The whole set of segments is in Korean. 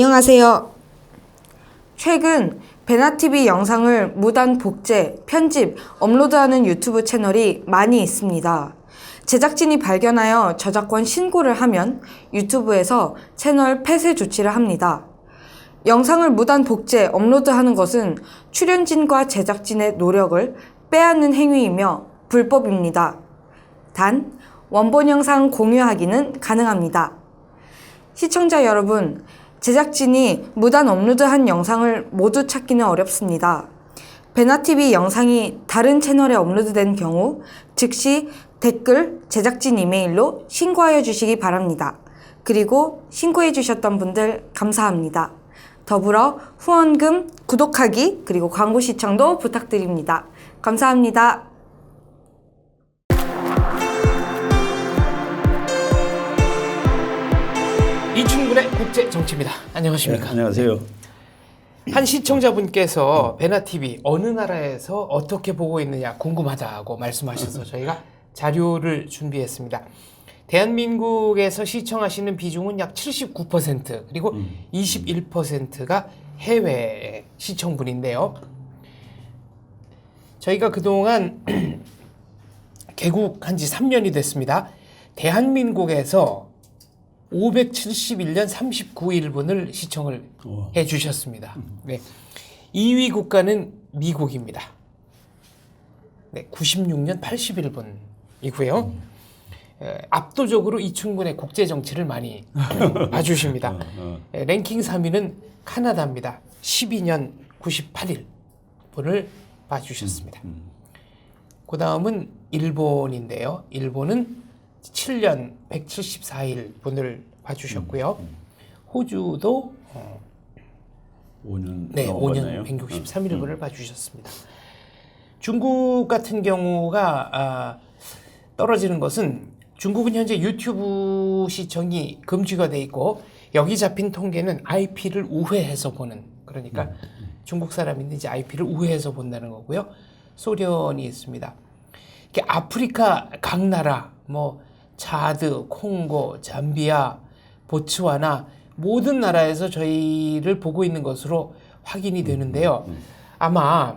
안녕하세요. 최근 베나TV 영상을 무단 복제, 편집, 업로드하는 유튜브 채널이 많이 있습니다. 제작진이 발견하여 저작권 신고를 하면 유튜브에서 채널 폐쇄 조치를 합니다. 영상을 무단 복제, 업로드하는 것은 출연진과 제작진의 노력을 빼앗는 행위이며 불법입니다. 단, 원본 영상 공유하기는 가능합니다. 시청자 여러분, 제작진이 무단 업로드한 영상을 모두 찾기는 어렵습니다. 베나TV 영상이 다른 채널에 업로드된 경우 즉시 댓글, 제작진 이메일로 신고하여 주시기 바랍니다. 그리고 신고해 주셨던 분들 감사합니다. 더불어 후원금, 구독하기, 그리고 광고 시청도 부탁드립니다. 감사합니다. 이춘근의 국제정치입니다. 안녕하십니까? 네, 안녕하세요. 한 시청자분께서 베나TV 어느 나라에서 어떻게 보고 있느냐 궁금하다고 말씀하셔서 저희가 자료를 준비했습니다. 대한민국에서 시청하시는 비중은 약 79% 그리고 21%가 해외 시청분인데요. 저희가 그동안 개국한 지 3년이 됐습니다. 대한민국에서 571년 39일분을 시청을 해주셨습니다. 네. 2위 국가는 미국입니다. 네, 96년 81분이고요. 압도적으로 이춘근의 국제정치를 많이 봐주십니다. 랭킹 3위는 카나다입니다. 12년 98일분을 봐주셨습니다. 그 다음은 일본인데요. 일본은 7년 174일 분을 봐주셨고요. 호주도 5년 네, 5년 163일 분을 봐주셨습니다. 중국 같은 경우가 떨어지는 것은 중국은 현재 유튜브 시청이 금지가 돼 있고 여기 잡힌 통계는 IP를 우회해서 보는, 그러니까 중국 사람인지 IP를 우회해서 본다는 거고요. 소련이 있습니다. 이렇게 아프리카 각 나라 뭐 차드, 콩고, 잠비아, 보츠와나 모든 나라에서 저희를 보고 있는 것으로 확인이 되는데요. 아마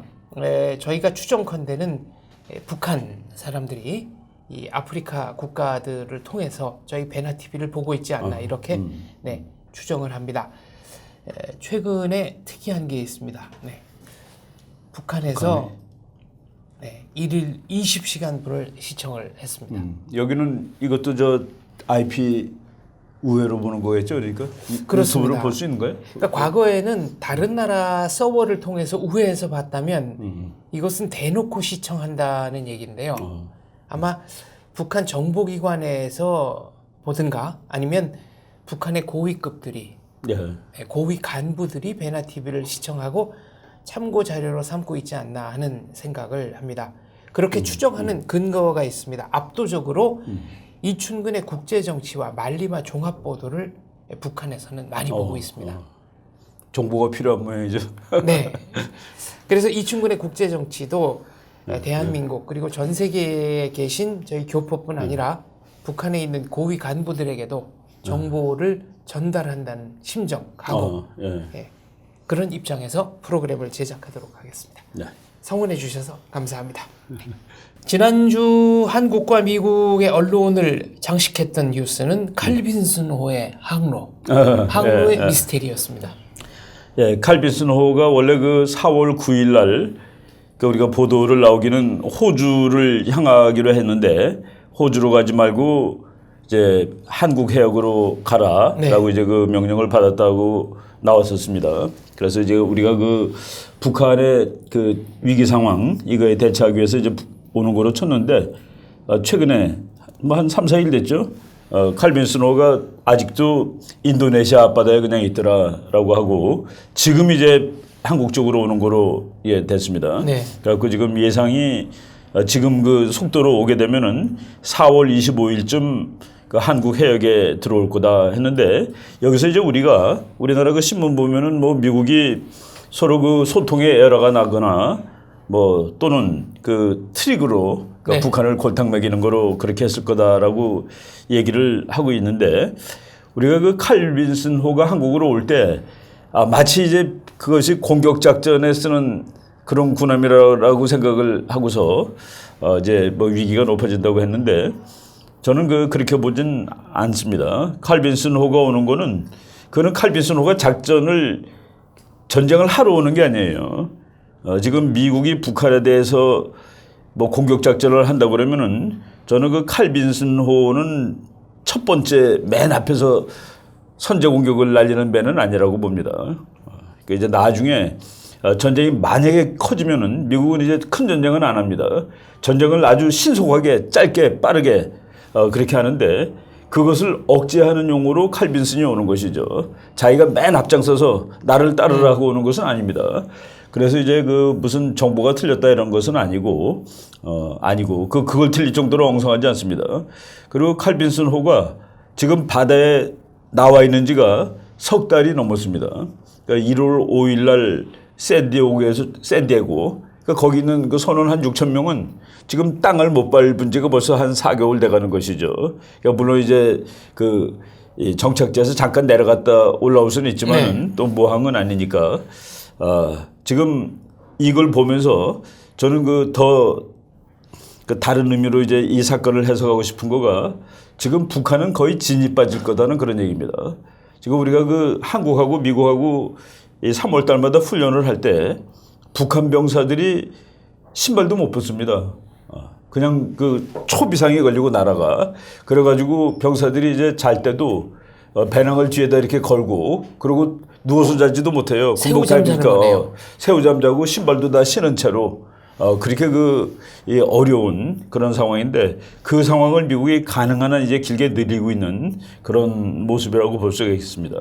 저희가 추정컨대는 북한 사람들이 이 아프리카 국가들을 통해서 저희 베나TV를 보고 있지 않나 이렇게 네, 추정을 합니다. 최근에 특이한 게 있습니다. 네. 북한에서 네, 1일 20시간분을 시청을 했습니다. 여기는 이것도 저 IP 우회로 보는 거겠죠, 그러니까 그렇습니다. 유튜브로 볼 수 있는 거예요? 그러니까 과거에는 다른 나라 서버를 통해서 우회해서 봤다면 이것은 대놓고 시청한다는 얘기인데요. 아마 북한 정보기관에서 보든가 아니면 북한의 고위급들이 고위 간부들이 베나TV를 시청하고 참고 자료로 삼고 있지 않나 하는 생각을 합니다. 그렇게 추정하는 근거가 있습니다. 압도적으로 이춘근의 국제정치와 말리마 종합보도를 북한에서는 많이 보고 있습니다. 정보가 필요한 모양이죠. 네. 그래서 이춘근의 국제정치도 대한민국 그리고 전 세계에 계신 저희 교포뿐 아니라 북한에 있는 고위 간부들에게도 정보를 전달한다는 심정, 각오 예. 그런 입장에서 프로그램을 제작하도록 하겠습니다. 네. 성원해 주셔서 감사합니다. 지난주 한국과 미국의 언론을 장식했던 뉴스는 칼빈슨 호의 항로의 예. 미스테리였습니다. 예, 칼빈슨 호가 원래 그 4월 9일 날 우리가 보도를 나오기는 호주를 향하기로 했는데 호주로 가지 말고 이제 한국 해역으로 가라라고 이제 그 명령을 받았다고 나왔었습니다. 그래서 이제 우리가 그 북한의 그 위기 상황 이거에 대처하기 위해서 이제 오는 거로 쳤는데 최근에 뭐 한 3, 4일 됐죠. 칼빈슨 호가 아직도 인도네시아 앞바다에 그냥 있더라라고 하고 지금 이제 한국 쪽으로 오는 거로 됐습니다. 네. 그래갖고 지금 예상이 지금 그 속도로 오게 되면은 4월 25일쯤 그 한국 해역에 들어올 거다 했는데 여기서 이제 우리나라 그 신문 보면은 뭐 미국이 서로 그 소통에 에러가 나거나 뭐 또는 그 트릭으로 북한을 골탕 먹이는 거로 그렇게 했을 거다라고 얘기를 하고 있는데 우리가 그 칼 빈슨 호가 한국으로 올 때 마치 이제 그것이 공격 작전에 쓰는 그런 군함이라고 생각을 하고서 이제 뭐 위기가 높아진다고 했는데 저는 그렇게 보진 않습니다. 칼 빈슨 호가 오는 거는 그는 칼 빈슨 호가 전쟁을 하러 오는 게 아니에요. 지금 미국이 북한에 대해서 뭐 공격 작전을 한다고 그러면은 저는 그 칼 빈슨 호는 첫 번째 맨 앞에서 선제 공격을 날리는 배는 아니라고 봅니다. 그 이제 나중에 전쟁이 만약에 커지면은 미국은 이제 큰 전쟁은 안 합니다. 전쟁을 아주 신속하게 짧게 빠르게 그렇게 하는데 그것을 억제하는 용어로 칼 빈슨이 오는 것이죠. 자기가 맨 앞장서서 나를 따르라고 오는 것은 아닙니다. 그래서 이제 그 무슨 정보가 틀렸다 이런 것은 아니고 그걸 틀릴 정도로 엉성하지 않습니다. 그리고 칼 빈슨 호가 지금 바다에 나와 있는 지가 석 달이 넘었습니다. 그러니까 1월 5일 날 샌디에고 그러니까 거기 있는 그 선원 한 6천 명은 지금 땅을 못 밟은 지가 벌써 한 4개월 돼가는 것이죠. 그러니까 물론 이제 이 정착지에서 잠깐 내려갔다 올라올 수는 있지만 또 모항은 아니니까 지금 이걸 보면서 저는 다른 의미로 이제 이 사건을 해석하고 싶은 거가 지금 북한은 거의 진이 빠질 거다는 그런 얘기입니다. 지금 우리가 한국하고 미국하고 이 3월 달마다 훈련을 할 때 북한 병사들이 신발도 못 벗습니다. 그냥 초비상에 걸리고 나라가 그래가지고 병사들이 이제 잘 때도 배낭을 뒤에다 이렇게 걸고 그리고 누워서 자지도 못해요. 새우잠 자는 거네요. 새우잠 자고 신발도 다 신은 채로 그렇게 이 어려운 그런 상황인데 그 상황을 미국이 가능한 한 이제 길게 늘리고 있는 그런 모습이라고 볼 수가 있습니다.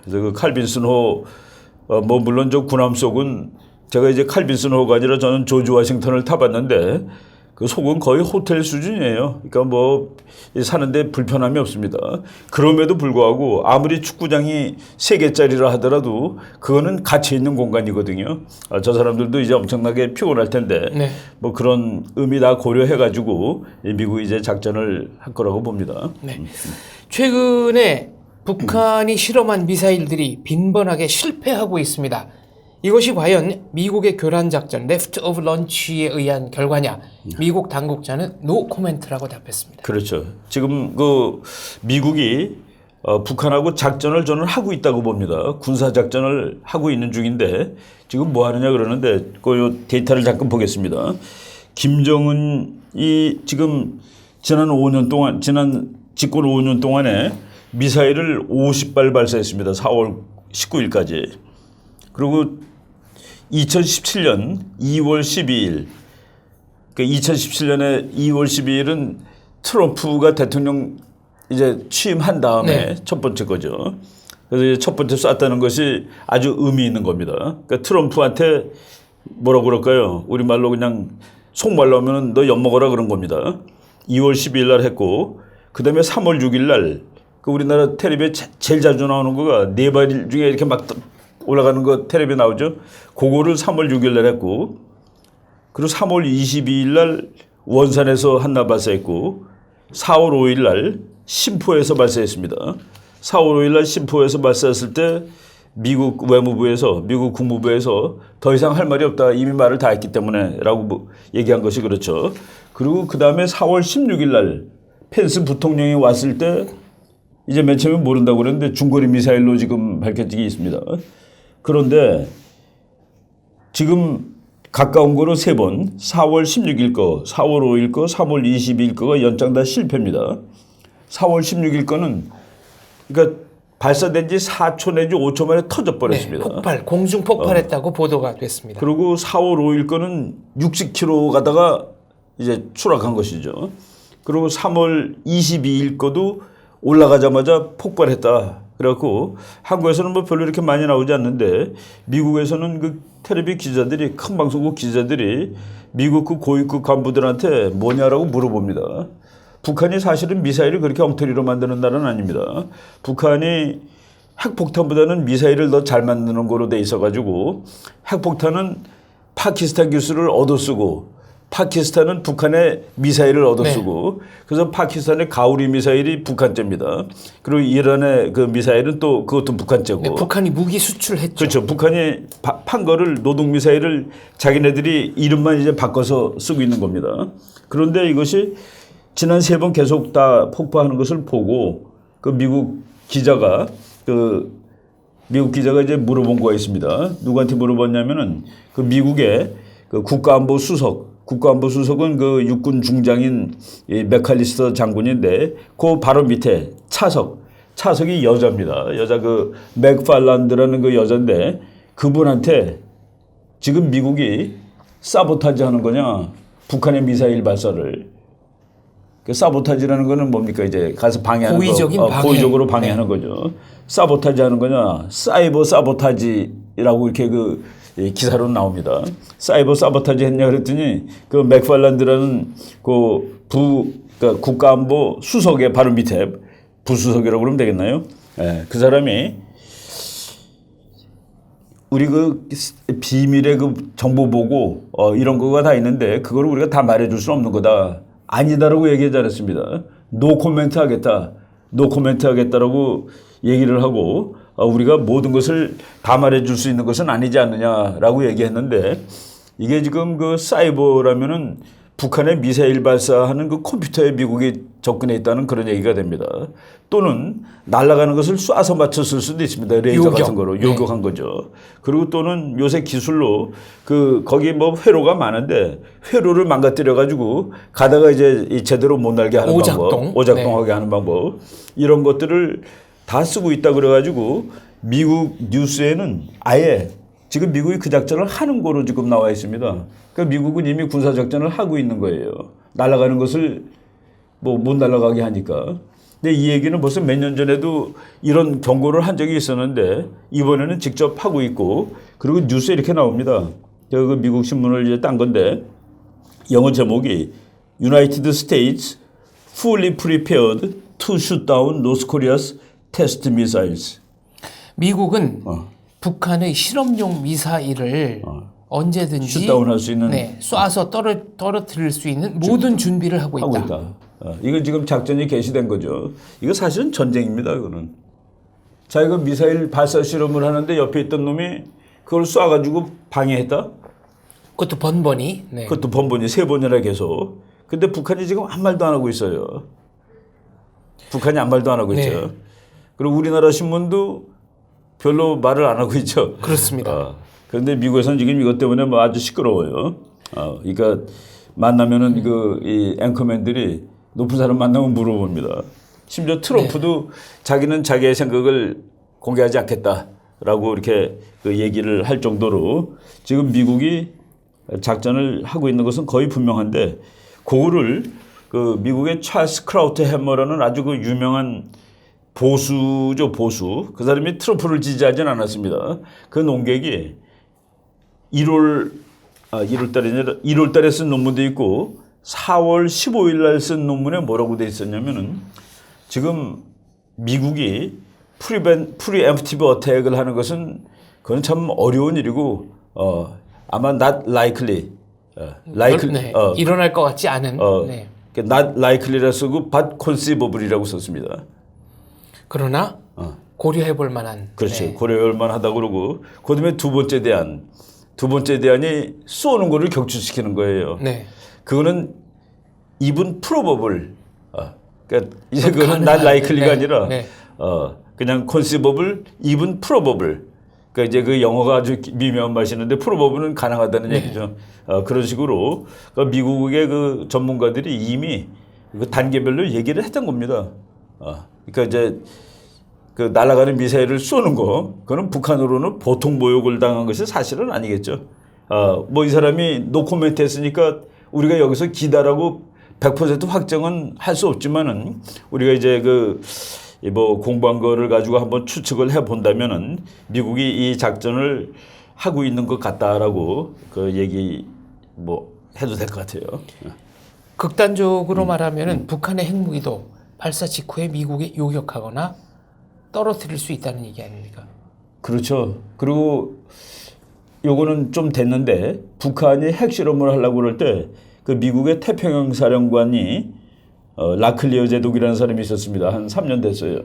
그래서 칼 빈슨 호 물론 저 군함 속은 제가 이제 칼 빈슨 호가 아니라 저는 조지 워싱턴을 타봤는데 그 속은 거의 호텔 수준이에요. 그러니까 뭐 사는데 불편함이 없습니다. 그럼에도 불구하고 아무리 축구장이 3개짜리라 하더라도 그거는 갇혀 있는 공간이거든요. 저 사람들도 이제 엄청나게 피곤할 텐데 뭐 그런 의미 다 고려해가지고 미국이 이제 작전을 할 거라고 봅니다. 네. 최근에 북한이 실험한 미사일들이 빈번하게 실패하고 있습니다. 이것이 과연 미국의 교란 작전 레프트 오브 런치에 의한 결과냐? 미국 당국자는 노 코멘트라고 답했습니다. 그렇죠. 지금 미국이 북한하고 작전을 저는 하고 있다고 봅니다. 군사 작전을 하고 있는 중인데 지금 뭐 하느냐 그러는데 그 데이터를 잠깐 보겠습니다. 김정은이 지금 지난 집권 5년 동안에 미사일을 50발 발사했습니다. 4월 19일까지. 그리고 2017년 2월 12일, 그러니까 2017년에 2월 12일은 트럼프가 대통령 이제 취임한 다음에 첫 번째 거죠. 그래서 이제 첫 번째 쐈다는 것이 아주 의미 있는 겁니다. 그러니까 트럼프한테 뭐라고 그럴까요? 우리말로 그냥 속말로 하면 너 엿먹어라 그런 겁니다. 2월 12일 날 했고, 그 다음에 3월 6일 날, 우리나라 텔레비에 제일 자주 나오는 거가 4발 중에 이렇게 막 올라가는 거 텔레비에 나오죠. 그거를 3월 6일 날 했고 그리고 3월 22일 날 원산에서 한나 발사했고 4월 5일 날 신포에서 발사했습니다. 4월 5일 날 신포에서 발사했을 때 미국 외무부에서 미국 국무부에서 더 이상 할 말이 없다. 이미 말을 다 했기 때문에 라고 얘기한 것이 그렇죠. 그리고 그 다음에 4월 16일 날 펜스 부통령이 왔을 때 이제 맨 처음에 모른다고 그랬는데 중거리 미사일로 지금 밝혀지기 있습니다. 그런데 지금 가까운 거로 3번 4월 16일 거, 4월 5일 거, 3월 22일 거가 연장 다 실패입니다. 4월 16일 거는 그러니까 발사된 지 4초 내지 5초 만에 터져버렸습니다. 폭발, 공중 폭발했다고 보도가 됐습니다. 그리고 4월 5일 거는 60km 가다가 이제 추락한 것이죠. 그리고 3월 22일 거도 올라가자마자 폭발했다. 그래갖고 한국에서는 뭐 별로 이렇게 많이 나오지 않는데 미국에서는 그 텔레비 기자들이 큰 방송국 기자들이 미국 그 고위급 간부들한테 뭐냐라고 물어봅니다. 북한이 사실은 미사일을 그렇게 엉터리로 만드는 나라는 아닙니다. 북한이 핵폭탄보다는 미사일을 더 잘 만드는 거로 돼 있어가지고 핵폭탄은 파키스탄 기술을 얻어쓰고 파키스탄은 북한의 미사일을 얻어쓰고 그래서 파키스탄의 가우리 미사일이 북한제입니다. 그리고 이란의 그 미사일은 또 그것도 북한제고. 네, 북한이 무기 수출했죠. 그렇죠. 북한이 판 거를 노동 미사일을 자기네들이 이름만 이제 바꿔서 쓰고 있는 겁니다. 그런데 이것이 지난 3번 계속 다 폭파하는 것을 보고 그 미국 기자가 이제 물어본 거가 있습니다. 누구한테 물어봤냐면은 그 미국의 그 국가안보수석은 그 육군 중장인 이 맥칼리스터 장군인데 그 바로 밑에 차석이 여자입니다. 여자 그 맥팔란드라는 그 여자인데 그분한테 지금 미국이 사보타지 하는 거냐 북한의 미사일 발사를 그 사보타지라는 거는 뭡니까 이제 가서 방해하는 고의적인 방해. 고의적으로 방해하는 거죠. 사보타지 하는 거냐 사이버 사보타지라고 이렇게 그 기사로 나옵니다. 사이버 사보타지 했냐 그랬더니 그 맥팔란드라는 그러니까 국가안보 수석의 바로 밑에 부수석이라고 그러면 되겠나요? 예, 그 사람이 우리 그 비밀의 그 정보 보고 이런 거가 다 있는데 그걸 우리가 다 말해줄 수는 없는 거다. 아니다라고 얘기하지 않았습니다. 노 코멘트 하겠다라고 얘기를 하고 우리가 모든 것을 다 말해줄 수 있는 것은 아니지 않느냐라고 얘기했는데 이게 지금 그 사이버라면은 북한의 미사일 발사하는 그 컴퓨터에 미국이 접근해 있다는 그런 얘기가 됩니다. 또는 날아가는 것을 쏴서 맞췄을 수도 있습니다. 레이저 요격. 같은 거로 요격한 거죠. 그리고 또는 요새 기술로 거기 뭐 회로가 많은데 회로를 망가뜨려 가지고 가다가 이제 제대로 못 날게 하는 방법, 오작동하게 하는 방법 이런 것들을 다 쓰고 있다 그래 가지고 미국 뉴스에는 아예 지금 미국이 그 작전을 하는 거로 지금 나와 있습니다. 그러니까 미국은 이미 군사 작전을 하고 있는 거예요. 날아가는 것을 못 날아가게 하니까. 근데 이 얘기는 벌써 몇 년 전에도 이런 경고를 한 적이 있었는데 이번에는 직접 하고 있고 그리고 뉴스에 이렇게 나옵니다. 제가 그 미국 신문을 이제 딴 건데 영어 제목이 United States fully prepared to shoot down North Korea's test missiles. 미국은 북한의 실험용 미사일을 언제든지 슛다운할 수 있는 쏴서 떨어뜨릴 수 있는 모든 준비를 하고 있다. 이건 지금 작전이 개시된 거죠. 이거 사실은 전쟁입니다. 이거는 자기가 미사일 발사 실험을 하는데 옆에 있던 놈이 그걸 쏴가지고 방해했다. 그것도 번번이. 그것도 번번이 3번이나 계속. 근데 북한이 지금 아무 말도 안 하고 있어요. 북한이 아무 말도 안 하고 있죠. 그리고 우리나라 신문도 별로 말을 안 하고 있죠. 그렇습니다. 그런데 미국에서는 지금 이것 때문에 뭐 아주 시끄러워요. 그러니까 만나면은 이 앵커맨들이 높은 사람 만나면 물어봅니다. 심지어 트럼프도 자기는 자기의 생각을 공개하지 않겠다라고 이렇게 그 얘기를 할 정도로 지금 미국이 작전을 하고 있는 것은 거의 분명한데 그거를 그 미국의 찰스 크라우트 해머라는 아주 그 유명한 보수죠, 보수. 그 사람이 트럼프를 지지하진 않았습니다. 그 논객이 1월 달에 쓴 논문도 있고 4월 15일 날 쓴 논문에 뭐라고 돼 있었냐면은 지금 미국이 프리엠프티브 어택을 하는 것은 그건 참 어려운 일이고 아마 not likely. 일어날 것 같지 않은. not likely라 쓰고 but conceivable이라고 썼습니다. 그러나 고려해볼 만한. 그렇죠. 고려해볼 만하다고 그러고 그다음에 두 번째 대안이 쏘는 거를 격추시키는 거예요. 그거는 even probable. 그러니까 이제 그거는 not likely가 아니라 그냥 conceivable, even probable. 그러니까 이제 그 영어가 아주 미묘한 맛이 있는데 probable은 가능하다는 얘기죠. 그런 식으로 그러니까 미국의 그 전문가들이 이미 그 단계별로 얘기를 했던 겁니다. 그러니까 이제 그 날아가는 미사일을 쏘는 거, 그거는 북한으로는 보통 모욕을 당한 것이 사실은 아니겠죠. 뭐 이 사람이 노코멘트 했으니까 우리가 여기서 기다라고 100% 확정은 할 수 없지만은 우리가 이제 뭐 공부한 거를 가지고 한번 추측을 해 본다면은 미국이 이 작전을 하고 있는 것 같다라고 그 얘기 뭐 해도 될 것 같아요. 극단적으로 말하면은 북한의 핵무기도 발사 직후에 미국이 요격하거나 떨어뜨릴 수 있다는 얘기 아닙니까? 그렇죠. 그리고 요거는 좀 됐는데 북한이 핵실험을 하려고 그럴 때 그 미국의 태평양 사령관이 라클리어 제독이라는 사람이 있었습니다. 한 3년 됐어요.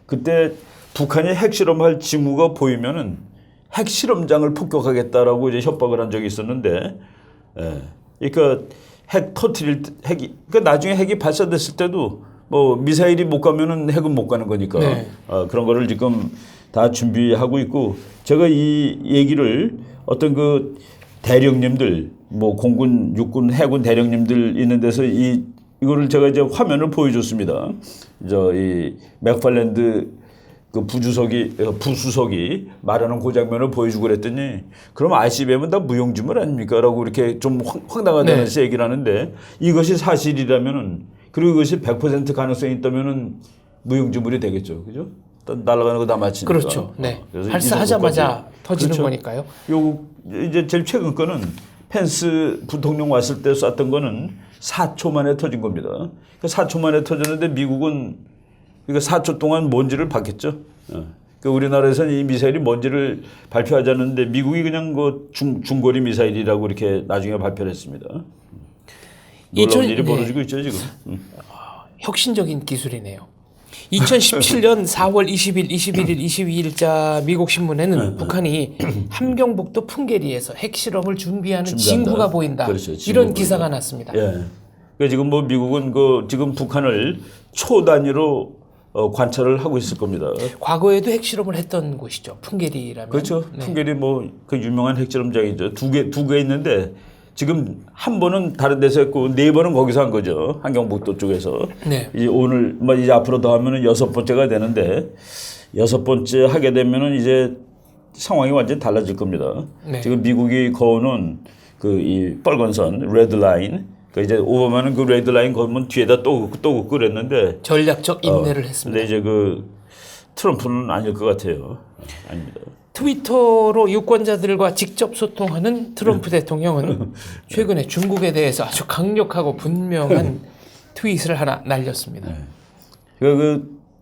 그때 북한이 핵실험할 징후가 보이면은 핵실험장을 폭격하겠다라고 이제 협박을 한 적이 있었는데, 그러니까 그러니까 나중에 핵이 발사됐을 때도 뭐 미사일이 못 가면은 핵은 못 가는 거니까 네. 그런 거를 지금 다 준비하고 있고, 제가 이 얘기를 어떤 그 대령님들 뭐 공군, 육군, 해군 대령님들 있는 데서 이거를 제가 이제 화면을 보여줬습니다. 이 맥팔랜드 그 부수석이 말하는 그 장면을 보여주고 그랬더니 그럼 ICBM은 다 무용지물 아닙니까? 라고 이렇게 좀 황당하다면서 얘기를 하는데, 이것이 사실이라면은, 그리고 이것이 100% 가능성이 있다면은 무용지물이 되겠죠. 그죠? 날아가는 거 다 맞히니까. 그렇죠. 네. 그래서 발사하자마자 터지는 그렇죠. 거니까요. 요 이제 제일 최근 거는 펜스 부통령 왔을 때 쐈던 거는 4초 만에 터진 겁니다. 그러니까 4초 만에 터졌는데 미국은 그러니까 4초 동안 먼지를 봤겠죠. 그러니까 우리나라에서는 이 미사일이 먼지를 발표하지 않았는데 미국이 그냥 그 중거리 미사일이라고 이렇게 나중에 발표를 했습니다. 놀라운 일이 벌어지고 있죠 지금. 혁신적인 기술이네요. 2017년 4월 20일, 21일, 22일자 미국 신문에는 북한이 함경북도 풍계리에서 핵실험을 준비하는 징후가 보인다. 그렇죠. 이런 기사가 났습니다. 예. 그러니까 지금 뭐 미국은 지금 북한을 초 단위로 관찰을 하고 있을 겁니다. 과거에도 핵실험을 했던 곳이죠. 풍계리라면. 그렇죠. 네. 풍계리 뭐 그 유명한 핵실험장이죠. 두 개 있는데 지금 한 번은 다른 데서 했고 4번은 거기서 한 거죠. 함경북도 쪽에서. 네. 이제 오늘 뭐 이제 앞으로 더 하면은 6번째가 되는데 6번째 하게 되면은 이제 상황이 완전히 달라질 겁니다. 네. 지금 미국이 거는 그 이 빨간 선 레드 라인. 그 이제 오바마는 그 레드 라인 걸면 뒤에다 또 긋고 그랬는데 전략적 인내를 했습니다. 근데 이제 그 트럼프는 아닐 것 같아요. 아닙니다. 트위터로 유권자들과 직접 소통하는 트럼프 대통령은 최근에 중국에 대해서 아주 강력하고 분명한 트윗을 하나 날렸습니다.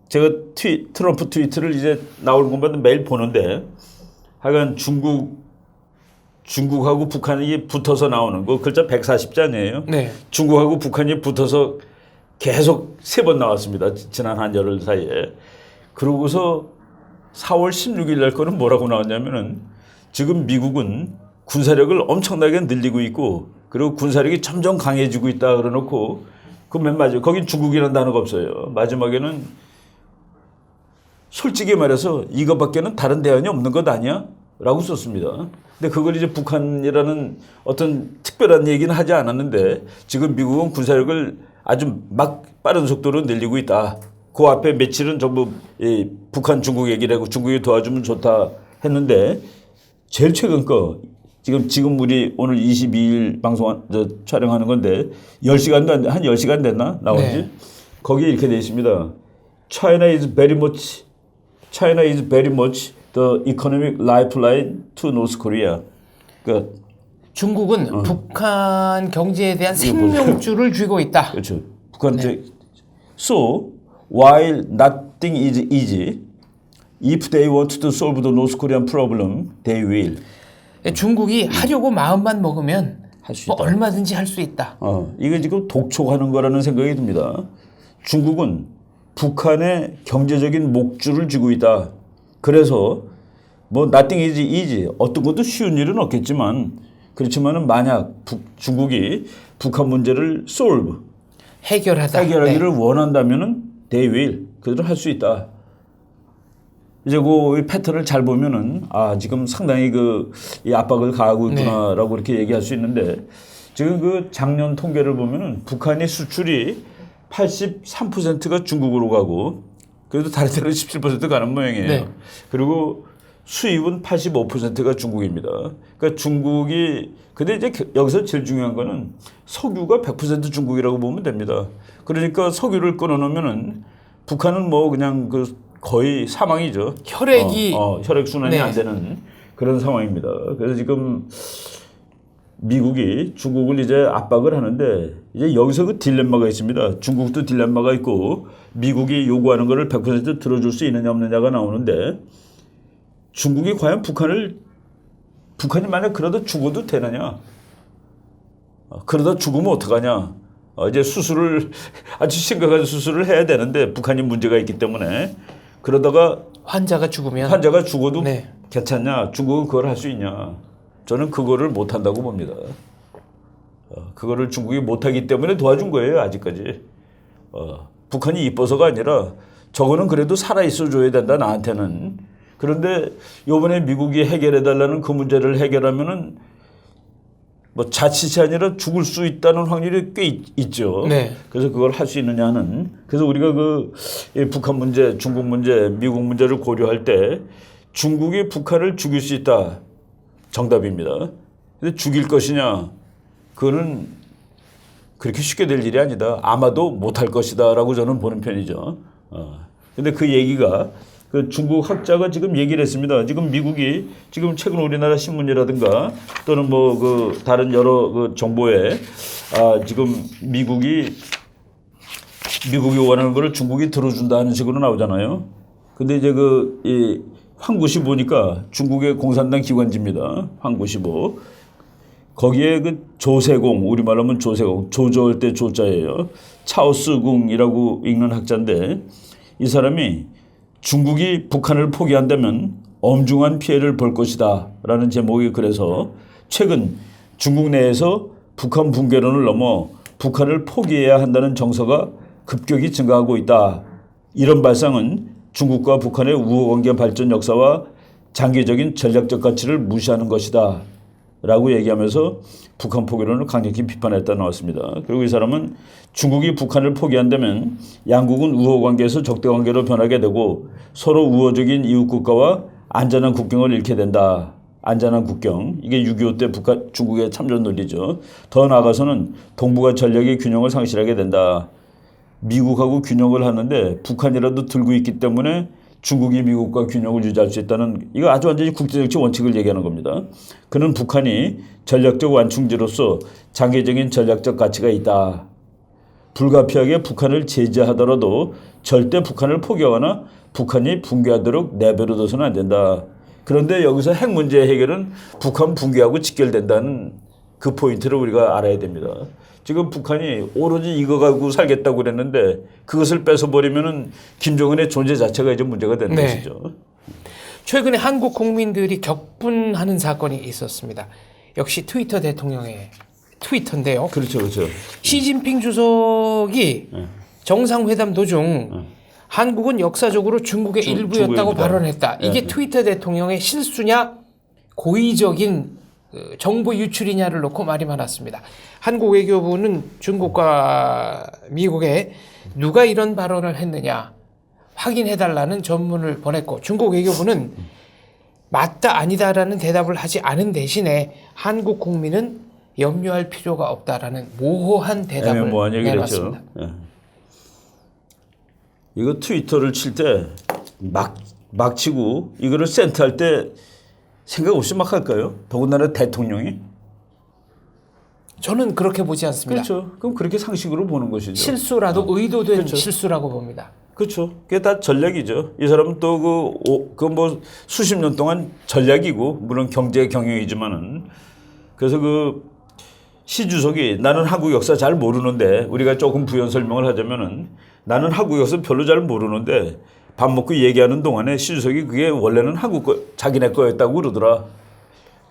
제가 트럼프 트위터를 이제 나오는 것마다 매일 보는데, 하여간 중국하고 북한이 붙어서 나오는 거 글자 140자네요. 네. 중국하고 북한이 붙어서 계속 3번 나왔습니다. 지난 한여름 사이에. 그러고서 4월 16일 날 거는 뭐라고 나왔냐면은, 지금 미국은 군사력을 엄청나게 늘리고 있고 그리고 군사력이 점점 강해지고 있다 그러놓고, 그 맨 마지막 거긴 중국이라는 단어가 없어요. 마지막에는 솔직히 말해서 이것밖에는 다른 대안이 없는 것 아니야? 라고 썼습니다. 근데 그걸 이제 북한이라는 어떤 특별한 얘기는 하지 않았는데, 지금 미국은 군사력을 아주 막 빠른 속도로 늘리고 있다. 그 앞에 며칠은 전부 이 북한 중국 얘기를 하고 중국이 도와주면 좋다 했는데, 제일 최근 거 지금 우리 오늘 22일 촬영하는 건데 10시간도 한 10시간 됐나? 나온 지? 네. 거기에 이렇게 돼 있습니다. China is very much the economic lifeline to North Korea. 그러니까 중국은 북한 경제에 대한 생명줄을 쥐고 있다. 그렇죠. 북한 So while nothing is easy, if they want to solve the North Korean problem, they will. 중국이 하려고 마음만 먹으면 할 수 뭐 있다. 얼마든지 할 수 있다. 이게 지금 독촉하는 거라는 생각이 듭니다. 중국은 북한의 경제적인 목줄을 쥐고 있다. 그래서 뭐 nothing is easy, 어떤 것도 쉬운 일은 없겠지만, 그렇지만은 만약 중국이 북한 문제를 solve, 해결하기를 원한다면은 they will, 그들은 할 수 있다. 이제 그 패턴을 잘 보면은 지금 상당히 이 압박을 가하고 있구나라고 이렇게 얘기할 수 있는데, 지금 그 작년 통계를 보면은 북한의 수출이 83%가 중국으로 가고, 그래도 다른 데는 17% 가는 모양이에요. 네. 그리고 수입은 85%가 중국입니다. 그러니까 중국이, 근데 이제 여기서 제일 중요한 거는 석유가 100% 중국이라고 보면 됩니다. 그러니까 석유를 끊어놓으면은 북한은 뭐 그냥 거의 사망이죠. 혈액이 혈액 순환이 안 되는 그런 상황입니다. 그래서 지금 미국이 중국을 이제 압박을 하는데, 이제 여기서 그 딜레마가 있습니다. 중국도 딜레마가 있고 미국이 요구하는 거를 100% 들어줄 수 있느냐 없느냐가 나오는데, 중국이 과연 북한이 만약 그러다 죽어도 되느냐? 그러다 죽으면 어떡하냐. 이제 수술을 아주 심각한 수술을 해야 되는데 북한이 문제가 있기 때문에 그러다가 환자가 죽으면 환자가 죽어도 네. 괜찮냐? 중국은 그걸 할 수 있냐? 저는 그거를 못 한다고 봅니다. 그거를 중국이 못하기 때문에 도와준 거예요, 아직까지. 북한이 이뻐서가 아니라 저거는 그래도 살아있어 줘야 된다, 나한테는. 그런데 요번에 미국이 해결해달라는 그 문제를 해결하면은 뭐 자칫이 아니라 죽을 수 있다는 확률이 꽤 있죠. 네. 그래서 그걸 할 수 있느냐는. 그래서 우리가 이 북한 문제, 중국 문제, 미국 문제를 고려할 때 중국이 북한을 죽일 수 있다. 정답입니다. 근데 죽일 것이냐? 그거는 그렇게 쉽게 될 일이 아니다. 아마도 못할 것이다라고 저는 보는 편이죠. 근데 그 얘기가 그 중국 학자가 지금 얘기를 했습니다. 지금 미국이 지금 최근 우리나라 신문이라든가 또는 뭐 그 다른 여러 그 정보에 지금 미국이 원하는 거를 중국이 들어준다는 식으로 나오잖아요. 근데 이제 이 환구시 보니까 중국의 공산당 기관지입니다. 환구시보. 거기에 그 조세공, 우리말로 하면 조세공, 조조할 때 조자예요. 차오스궁이라고 읽는 학자인데 이 사람이 중국이 북한을 포기한다면 엄중한 피해를 볼 것이다 라는 제목이 그래서 최근 중국 내에서 북한 붕괴론을 넘어 북한을 포기해야 한다는 정서가 급격히 증가하고 있다. 이런 발상은 중국과 북한의 우호관계 발전 역사와 장기적인 전략적 가치를 무시하는 것이다 라고 얘기하면서 북한 포기론을 강력히 비판했다 나왔습니다. 그리고 이 사람은 중국이 북한을 포기한다면 양국은 우호관계에서 적대관계로 변하게 되고 서로 우호적인 이웃국가와 안전한 국경을 잃게 된다. 안전한 국경. 이게 6.25 때 중국의 참전 논리죠. 더 나아가서는 동북아 전략의 균형을 상실하게 된다. 미국하고 균형을 하는데 북한이라도 들고 있기 때문에 중국이 미국과 균형을 유지할 수 있다는 이거 아주 완전히 국제정치 원칙을 얘기하는 겁니다. 그는 북한이 전략적 완충지로서 장기적인 전략적 가치가 있다. 불가피하게 북한을 제재하더라도 절대 북한을 포기하거나 북한이 붕괴하도록 내버려둬서는 안 된다. 그런데 여기서 핵 문제 해결은 북한 붕괴하고 직결된다는 그 포인트를 우리가 알아야 됩니다. 지금 북한이 오로지 이거 가지고 살겠다고 그랬는데 그것을 뺏어버리면은 김정은의 존재 자체가 이제 문제가 되는 네. 것이죠. 최근에 한국 국민들이 격분하는 사건이 있었습니다. 역시 트위터 대통령의 트위터인데요. 그렇죠, 그렇죠. 시진핑 주석이 정상회담 도중 한국은 역사적으로 중국의 일부였다고 중국입니다. 발언했다. 이게 네. 트위터 대통령의 실수냐 고의적인 정보 유출이냐를 놓고 말이 많았습니다. 한국 외교부는 중국과 미국에 누가 이런 발언을 했느냐 확인해달라는 전문을 보냈고 중국 외교부는 맞다 아니다라는 대답을 하지 않은 대신에 한국 국민은 염려할 필요가 없다라는 모호한 대답을 애매모호한 얘기를 내놨습니다. 했죠. 예. 이거 트위터를 칠 때 막 치고 이거를 센터할 때 생각 없이 막 할까요? 더군다나 대통령이? 저는 그렇게 보지 않습니다. 그렇죠. 그럼 그렇게 상식으로 보는 것이죠. 실수라도 의도된 그렇죠. 실수라고 봅니다. 그렇죠. 그게 다 전략이죠. 이 사람은 또 뭐 수십 년 동안 전략이고 물론 경제 경영이지만은 그래서 시 주석이 나는 한국 역사 잘 모르는데 우리가 조금 부연 설명을 하자면은 나는 한국 역사 별로 잘 모르는데 밥 먹고 얘기하는 동안에 시 주석이 그게 원래는 자기네 거였다고 그러더라.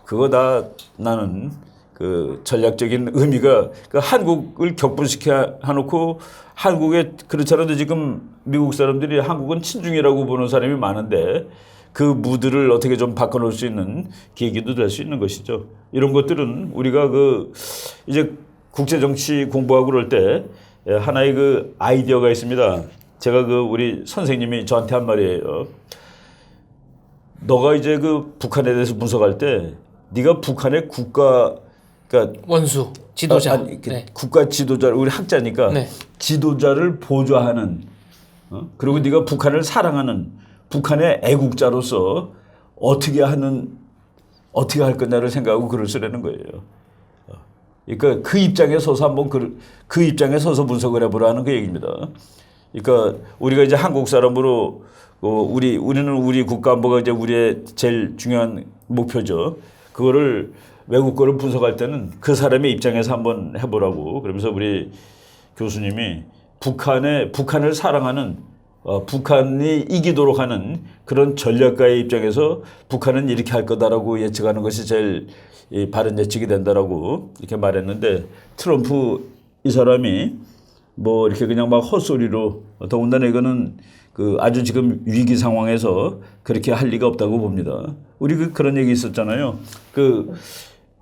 그거 다 나는 그 전략적인 의미가 한국을 격분시켜 놓고 한국에 그렇지 않아도 지금 미국 사람들이 한국은 친중이라고 보는 사람이 많은데 그 무드를 어떻게 좀 바꿔놓을 수 있는 계기도 될 수 있는 것이죠. 이런 것들은 우리가 이제 국제정치 공부하고 그럴 때 하나의 아이디어가 있습니다. 제가 우리 선생님이 저한테 한 말이에요. 너가 이제 북한에 대해서 분석할 때 네가 북한의 그러니까 원수, 지도자. 네. 국가 지도자, 우리 학자니까 네. 지도자를 보좌하는 그리고 네가 북한을 사랑하는 북한의 애국자로서 어떻게 할 거냐를 생각하고 글을 쓰라는 거예요. 그러니까 그 입장에 서서 한번 그 입장에 서서 분석을 해보라는 그 얘기입니다. 그러니까 우리가 이제 한국 사람으로 우리는 우리 국가 안보가 이제 우리의 제일 중요한 목표죠. 그거를 외국 거를 분석할 때는 그 사람의 입장에서 한번 해보라고. 그러면서 우리 교수님이 북한을 사랑하는 북한이 이기도록 하는 그런 전략가의 입장에서 북한은 이렇게 할 거다라고 예측하는 것이 제일 바른 예측이 된다라고 이렇게 말했는데 트럼프 이 사람이 뭐 이렇게 그냥 막 헛소리로 더군다나 이거는 그 아주 지금 위기 상황에서 그렇게 할 리가 없다고 봅니다. 우리 그런 얘기 있었잖아요. 그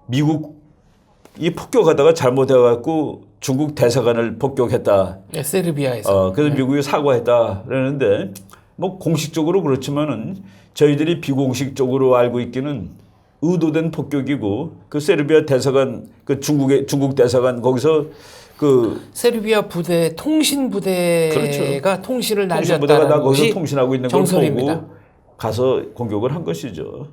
미국이 폭격하다가 잘못해갖고 중국 대사관을 폭격했다. 네, 세르비아에서. 그래서 미국이 사과했다 그러는데 뭐 공식적으로 그렇지만은 저희들이 비공식적으로 알고 있기는 의도된 폭격이고 그 세르비아 대사관 그 중국 대사관 거기서 그 세르비아 부대 통신 부대가 그렇죠. 통신을 통신부대가 다 날렸다는 거기서 것이 통신하고 있는 걸 정설입니다. 보고 가서 공격을 한 것이죠.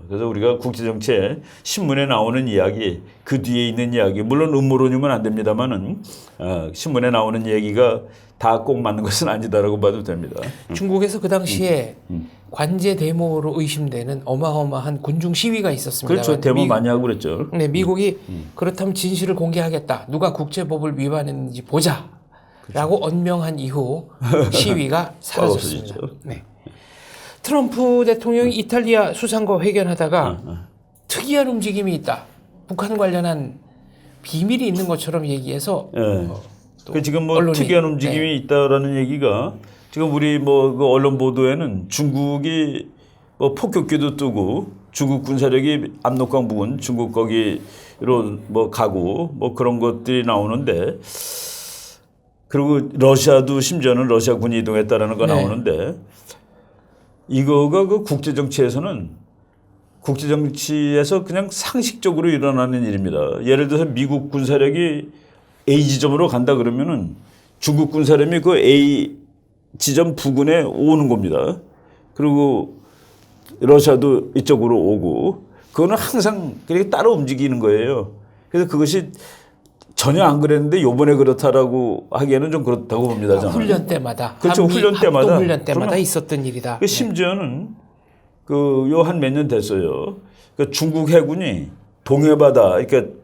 그래서 우리가 국제정치에 신문에 나오는 이야기 그 뒤에 있는 이야기 물론 음모론이면 안 됩니다만은 신문에 나오는 얘기가 다 꼭 맞는 것은 아니다라고 봐도 됩니다. 중국에서 그 당시에 관제 데모로 의심되는 어마어마한 군중 시위가 있었습니다. 그렇죠. 데모 많이 하고 그랬죠. 네, 미국이 그렇다면 진실을 공개하겠다. 누가 국제법을 위반했는지 보자라고 언명한 이후 시위가 사라졌습니다. 없어지죠. 네. 트럼프 대통령이 이탈리아 수상과 회견하다가 특이한 움직임이 있다. 북한 관련한 비밀이 있는 것처럼 얘기해서 그 지금 뭐 언론이, 특이한 움직임이 있다라는 얘기가 지금 우리 뭐 그 언론 보도에는 중국이 뭐 폭격기도 뜨고 중국 군사력이 압록강 부근 중국 거기로 뭐 가고 뭐 그런 것들이 나오는데 그리고 러시아도 심지어는 러시아군이 이동했다라는 거 나오는데 이거가 그 국제정치에서 그냥 상식적으로 일어나는 일입니다. 예를 들어서 미국 군사력이 A 지점으로 간다 그러면은 중국 군사력이 그 A 지점 부근에 오는 겁니다. 그리고 러시아도 이쪽으로 오고 그거는 항상 그렇게 따로 움직이는 거예요. 그래서 그것이 전혀 안 그랬는데 요번에 그렇다라고 하기에는 좀 그렇다고 봅니다. 저는. 훈련 때마다 그렇죠. 훈련 때마다. 훈련 때마다 그러나 있었던 일이다. 심지어는 그 요 한 몇 년 됐어요. 그 중국 해군이 동해바다 그러니까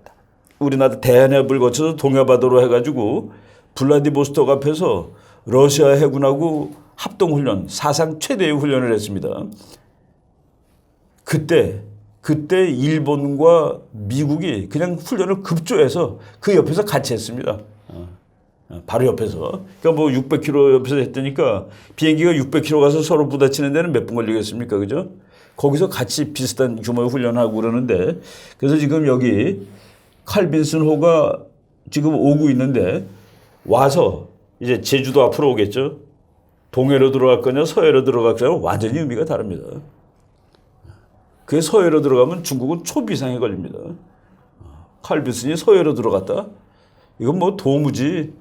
우리나라 대한해협을 거쳐서 동해바다로 해가지고 블라디보스토크 앞에서 러시아 해군하고 합동훈련 사상 최대의 훈련을 했습니다. 그때 일본과 미국이 그냥 훈련을 급조해서 그 옆에서 같이 했습니다. 바로 옆에서. 그러니까 뭐 600km 옆에서 했다니까 비행기가 600km 가서 서로 부딪히는 데는 몇 분 걸리겠습니까? 그죠? 거기서 같이 비슷한 규모의 훈련하고 그러는데 그래서 지금 여기 칼빈슨 호가 지금 오고 있는데 와서 이제 제주도 앞으로 오겠죠. 동해로 들어갈 거냐 서해로 들어갈 거냐 완전히 의미가 다릅니다. 그게 서해로 들어가면 중국은 초비상에 걸립니다. 칼빈슨이 서해로 들어갔다? 이건 뭐 도무지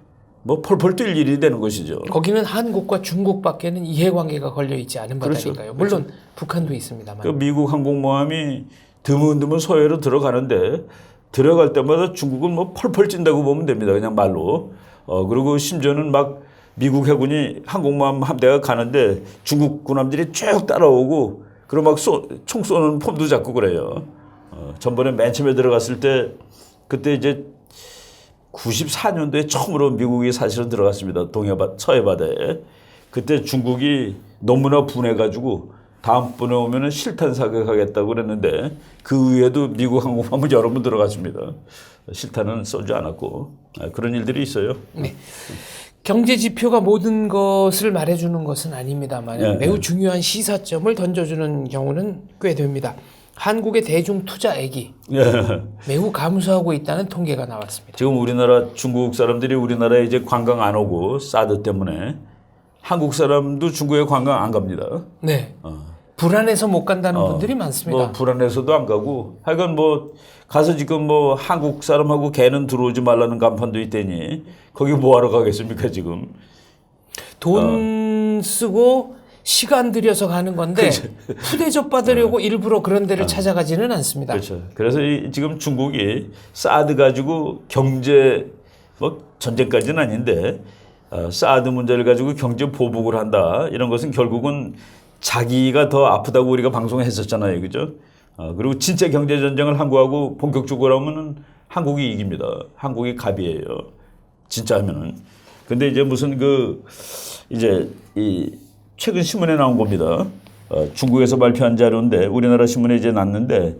뭐 펄펄 뛸 일이 되는 것이죠. 거기는 한국과 중국밖에는 이해관계가 걸려 있지 않은 바다니까요. 물론 북한도 있습니다만. 그 미국 항공모함이 드문드문 서해로 들어가는데 들어갈 때마다 중국은 뭐 펄펄 찐다고 보면 됩니다. 그냥 말로. 그리고 심지어는 막 미국 해군이 항공모함 함대가 가는데 중국 군함들이 쭉 따라오고 그리고 막 총 쏘는 폼도 잡고 그래요. 전번에 맨 처음에 들어갔을 때 그때 이제 94년도에 처음으로 미국이 사실은 들어갔습니다. 서해 바다에. 그때 중국이 너무나 분해가지고 다음번에 오면은 실탄 사격하겠다고 그랬는데 그 위에도 미국 항공모함은 여러 번 들어갔습니다. 실탄은 쏘지 않았고 그런 일들이 있어요. 네. 경제 지표가 모든 것을 말해주는 것은 아닙니다만 매우 중요한 시사점을 던져주는 경우는 꽤 됩니다. 한국의 대중 투자액이 매우 감소하고 있다는 통계가 나왔습니다. 지금 우리나라 중국 사람들이 우리나라에 이제 관광 안 오고 사드 때문에 한국 사람도 중국에 관광 안 갑니다. 네. 불안해서 못 간다는 분들이 많습니다. 뭐 불안해서도 안 가고 하여간 뭐 가서 지금 뭐 한국 사람하고 걔는 들어오지 말라는 간판도 있다니 거기 뭐 하러 가겠습니까 지금. 돈 쓰고 시간 들여서 가는 건데 푸대접 받으려고 일부러 그런 데를 찾아가지는 않습니다. 그렇죠. 그래서 지금 중국이 사드 가지고 경제 뭐 전쟁까지는 아닌데 사드 문제를 가지고 경제 보복을 한다. 이런 것은 결국은 자기가 더 아프다고 우리가 방송에 했었잖아요. 그죠? 그리고 진짜 경제 전쟁을 한국하고 본격적으로 하면은 한국이 이깁니다. 한국이 갑이에요. 진짜 하면은. 근데 이제 무슨 이제 이 최근 신문에 나온 겁니다. 중국에서 발표한 자료인데 우리나라 신문에 이제 났는데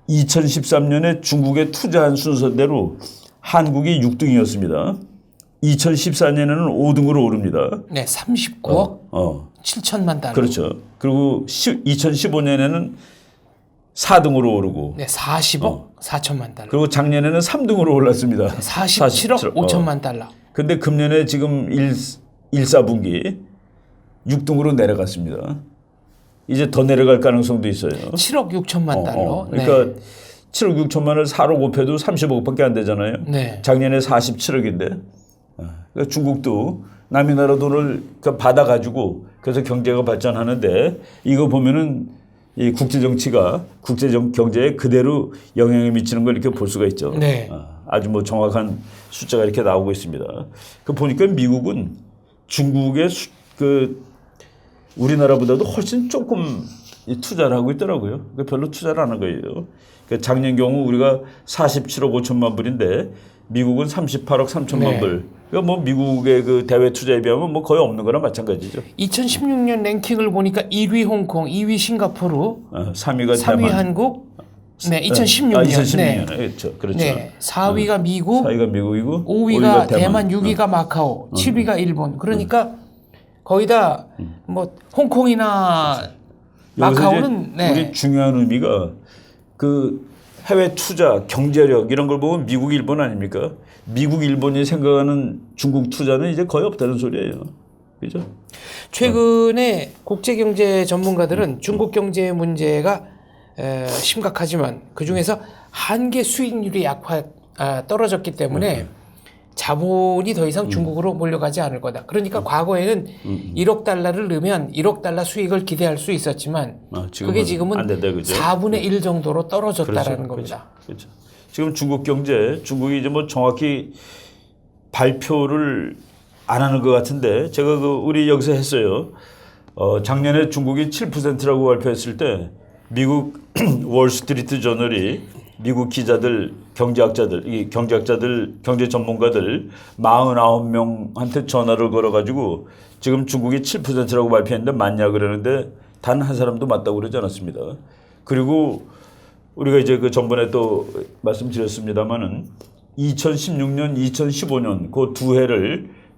2013년에 중국에 투자한 순서대로 한국이 6등이었습니다. 2014년에는 5등으로 오릅니다. 네, 39억 7천만 달러. 그렇죠. 그리고 2015년에는 4등으로 오르고. 네, 40억 4천만 달러. 그리고 작년에는 3등으로 올랐습니다. 47억 5천만 달러. 근데 금년에 지금 1사분기 6등으로 내려갔습니다. 이제 더 내려갈 가능성도 있어요. 7억 6천만 달러. 그러니까 7억 6천만을 4로 곱해도 30억밖에 안 되잖아요. 네. 작년에 47억인데. 그러니까 중국도 남의 나라 돈을 받아가지고 그래서 경제가 발전하는데 이거 보면은 이 국제 정치가 국제 경제에 그대로 영향을 미치는 걸 이렇게 볼 수가 있죠. 네. 아주 뭐 정확한 숫자가 이렇게 나오고 있습니다. 그 보니까 미국은 중국의 우리나라보다도 훨씬 조금 투자를 하고 있더라고요. 그러니까 별로 투자를 안 한 거예요. 그러니까 작년 경우 우리가 47억 5천만 불인데 미국은 38억 3천만 불. 그러니까 뭐 미국의 그 대외 투자에 비하면 뭐 거의 없는 거랑 마찬가지죠. 2016년 랭킹을 보니까 1위 홍콩, 2위 싱가포르, 3위가 3위 대만. 한국. 네, 2016년. 2016년. 그렇죠. 그렇죠. 네, 4위가 미국, 4위가 미국이고 5위가 대만, 6위가 마카오, 7위가 일본. 그러니까 거의 다 뭐 홍콩이나 마카오는 우리 중요한 의미가 그 해외 투자, 경제력 이런 걸 보면 미국, 일본 아닙니까? 미국, 일본이 생각하는 중국 투자는 이제 거의 없다는 소리예요. 그죠? 최근에 국제경제 전문가들은 중국 경제 문제가 심각하지만 그중에서 한계 수익률이 떨어졌기 때문에 자본이 더 이상 중국으로 몰려가지 않을 거다. 그러니까 과거에는 1억 달러를 넣으면 1억 달러 수익을 기대할 수 있었지만 그게 지금은 안 된다, 그죠? 4분의 1 정도로 떨어졌다라는 겁니다. 그렇죠. 지금 중국 경제, 중국이 이제 뭐 정확히 발표를 안 하는 것 같은데 제가 우리 여기서 했어요. 작년에 중국이 7%라고 발표했을 때 미국 월스트리트 저널이 미국 기자들, 경제학자들, 경제 전문가들 49명한테 전화를 걸어가지고 지금 중국이 7%라고 발표했는데 맞냐 그러는데 단 한 사람도 맞다고 그러지 않았습니다. 그리고 우리가 이제 그 전번에 또 말씀드렸습니다마는 2016년, 2015년 그